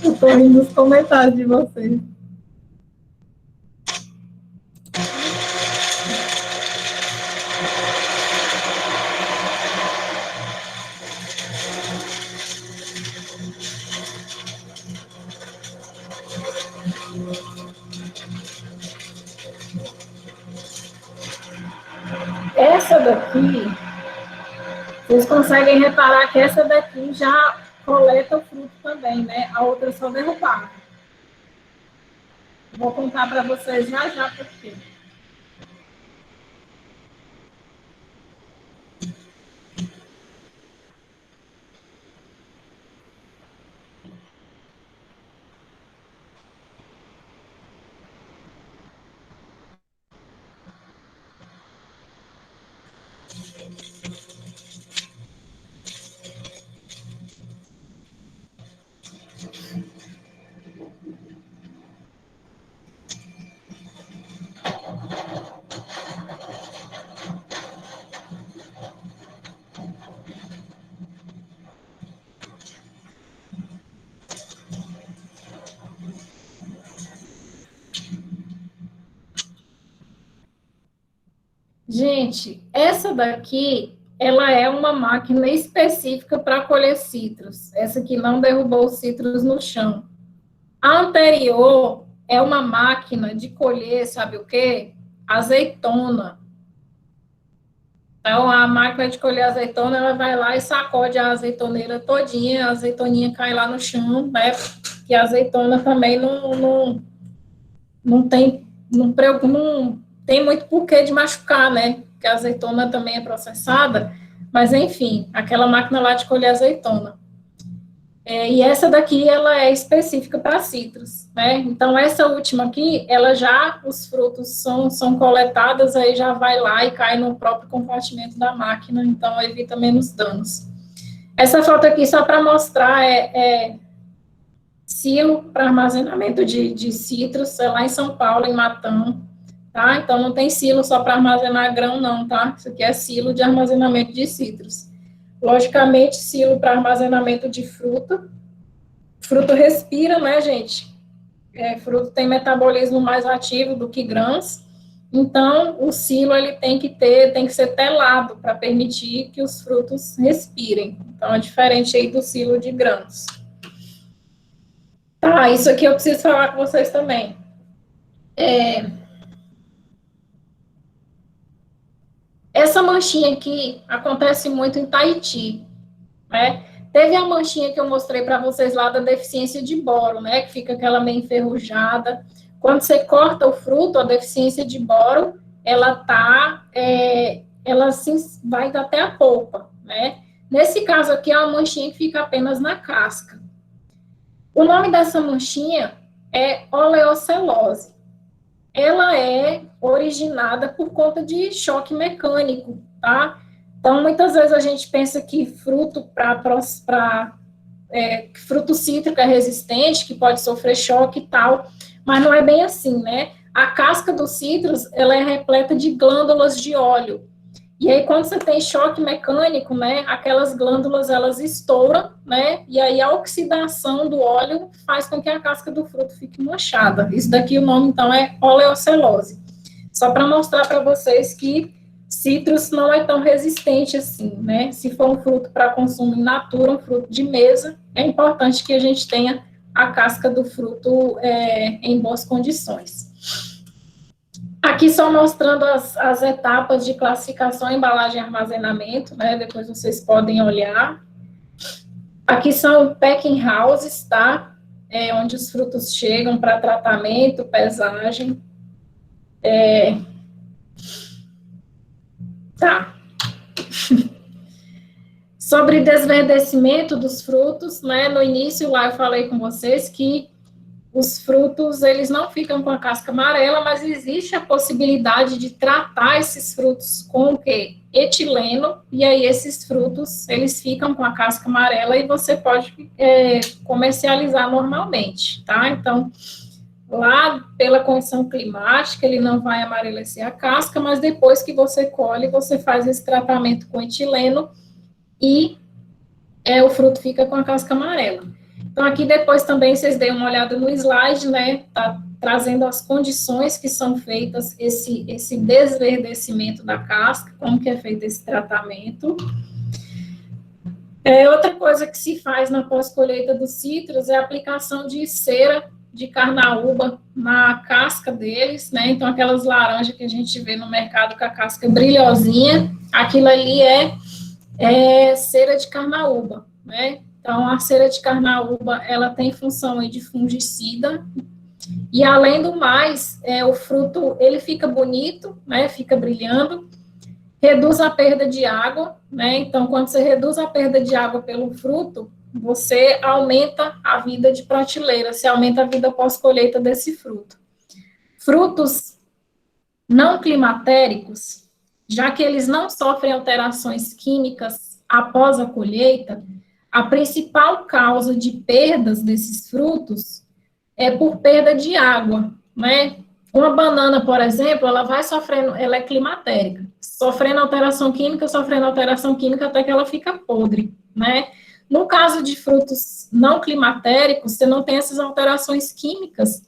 Eu estou rindo dos comentários de vocês. Essa daqui, vocês conseguem reparar que essa daqui já coleta o fruto também, né? A outra só derrubada. Vou contar para vocês já por quê. Gente, essa daqui, ela é uma máquina específica para colher citros. Essa aqui não derrubou os citros no chão. A anterior é uma máquina de colher, sabe o quê? Azeitona. Então, a máquina de colher azeitona, ela vai lá e sacode a azeitoneira todinha, a azeitoninha cai lá no chão, né? Que a azeitona também não tem muito porquê de machucar, né? Porque a azeitona também é processada, mas enfim, aquela máquina lá de colher azeitona. E essa daqui, ela é específica para citros, né? Então, essa última aqui, ela já, os frutos são coletados, aí já vai lá e cai no próprio compartimento da máquina, então evita menos danos. Essa foto aqui, só para mostrar, silo para armazenamento de citros, é lá em São Paulo, em Matão, tá? Então, não tem silo só para armazenar grão, não, tá? Isso aqui é silo de armazenamento de citros. Logicamente, silo para armazenamento de fruta. Fruto respira, né, gente? Fruto tem metabolismo mais ativo do que grãos. Então, o silo, ele tem que ser telado para permitir que os frutos respirem. Então, é diferente aí do silo de grãos. Tá, isso aqui eu preciso falar com vocês também. Essa manchinha aqui acontece muito em Tahiti, né? Teve a manchinha que eu mostrei para vocês lá da deficiência de boro, né? Que fica aquela meio enferrujada. Quando você corta o fruto, a deficiência de boro, ela vai até a polpa, né? Nesse caso aqui é uma manchinha que fica apenas na casca. O nome dessa manchinha é oleocelose. Ela é originada por conta de choque mecânico, tá? Então, muitas vezes a gente pensa que fruto fruto cítrico é resistente, que pode sofrer choque e tal, mas não é bem assim, né? A casca dos citros, ela é repleta de glândulas de óleo. E aí, quando você tem choque mecânico, né, aquelas glândulas, elas estouram, né, e aí a oxidação do óleo faz com que a casca do fruto fique manchada. Isso daqui, o nome, então, é oleocelose. Só para mostrar para vocês que citros não é tão resistente assim, né, se for um fruto para consumo in natura, um fruto de mesa, é importante que a gente tenha a casca do fruto em boas condições. Aqui só mostrando as etapas de classificação, embalagem e armazenamento, né? Depois vocês podem olhar. Aqui são packing houses, tá? Onde os frutos chegam para tratamento, pesagem. Tá. Sobre desverdecimento dos frutos, né? No início lá eu falei com vocês que os frutos, eles não ficam com a casca amarela, mas existe a possibilidade de tratar esses frutos com o quê? Etileno, e aí esses frutos, eles ficam com a casca amarela e você pode comercializar normalmente, tá? Então, lá, pela condição climática, ele não vai amarelecer a casca, mas depois que você colhe, você faz esse tratamento com etileno e o fruto fica com a casca amarela. Então, aqui depois também vocês deem uma olhada no slide, né, tá trazendo as condições que são feitas esse desverdecimento da casca, como que é feito esse tratamento. Outra coisa que se faz na pós-colheita dos citros é a aplicação de cera de carnaúba na casca deles, né, então aquelas laranjas que a gente vê no mercado com a casca brilhosinha, aquilo ali é cera de carnaúba, né. Então, a cera de carnaúba, ela tem função aí de fungicida, e além do mais, o fruto, ele fica bonito, né, fica brilhando, reduz a perda de água, né, então, quando você reduz a perda de água pelo fruto, você aumenta a vida de prateleira, você aumenta a vida pós-colheita desse fruto. Frutos não climatéricos, já que eles não sofrem alterações químicas após a colheita, a principal causa de perdas desses frutos é por perda de água, né? Uma banana, por exemplo, ela vai sofrendo, ela é climatérica, sofrendo alteração química até que ela fica podre, né? No caso de frutos não climatéricos, você não tem essas alterações químicas,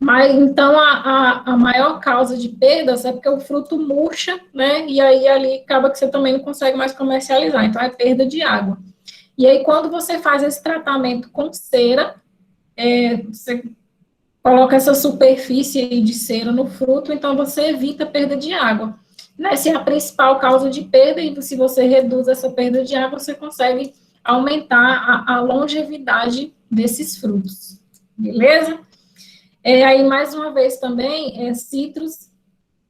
mas então a maior causa de perdas é porque o fruto murcha, né? E aí ali acaba que você também não consegue mais comercializar, então é perda de água. E aí, quando você faz esse tratamento com cera, você coloca essa superfície de cera no fruto, então você evita a perda de água. Né? Se é a principal causa de perda, e se você reduz essa perda de água, você consegue aumentar a longevidade desses frutos. Beleza? Aí, mais uma vez também, citros,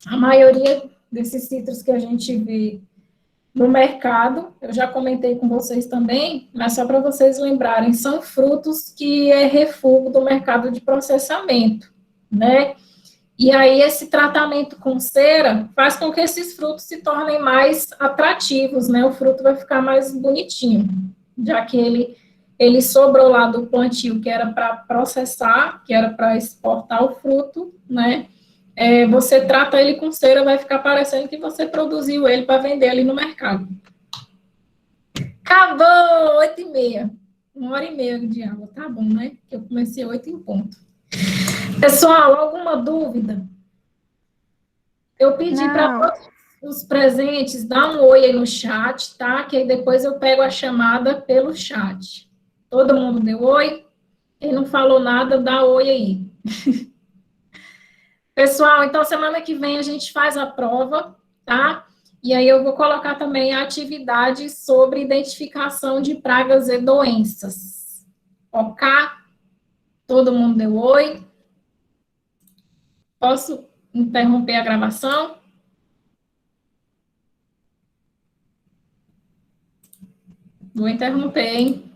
a maioria desses citros que a gente vê no mercado, eu já comentei com vocês também, mas só para vocês lembrarem, são frutos que é refúgio do mercado de processamento, né? E aí, esse tratamento com cera faz com que esses frutos se tornem mais atrativos, né? O fruto vai ficar mais bonitinho, já que ele sobrou lá do plantio, que era para processar, que era para exportar o fruto, né? Você trata ele com cera, vai ficar parecendo que você produziu ele para vender ali no mercado. Acabou! 8h30. 1h30 de aula, tá bom, né? Eu comecei 8 em ponto. Pessoal, alguma dúvida? Eu pedi para todos os presentes dar um oi aí no chat, tá? Que aí depois eu pego a chamada pelo chat. Todo mundo deu oi? Quem não falou nada, dá oi aí. Pessoal, então semana que vem a gente faz a prova, tá? E aí eu vou colocar também a atividade sobre identificação de pragas e doenças. Ok? Todo mundo deu oi? Posso interromper a gravação? Vou interromper, hein?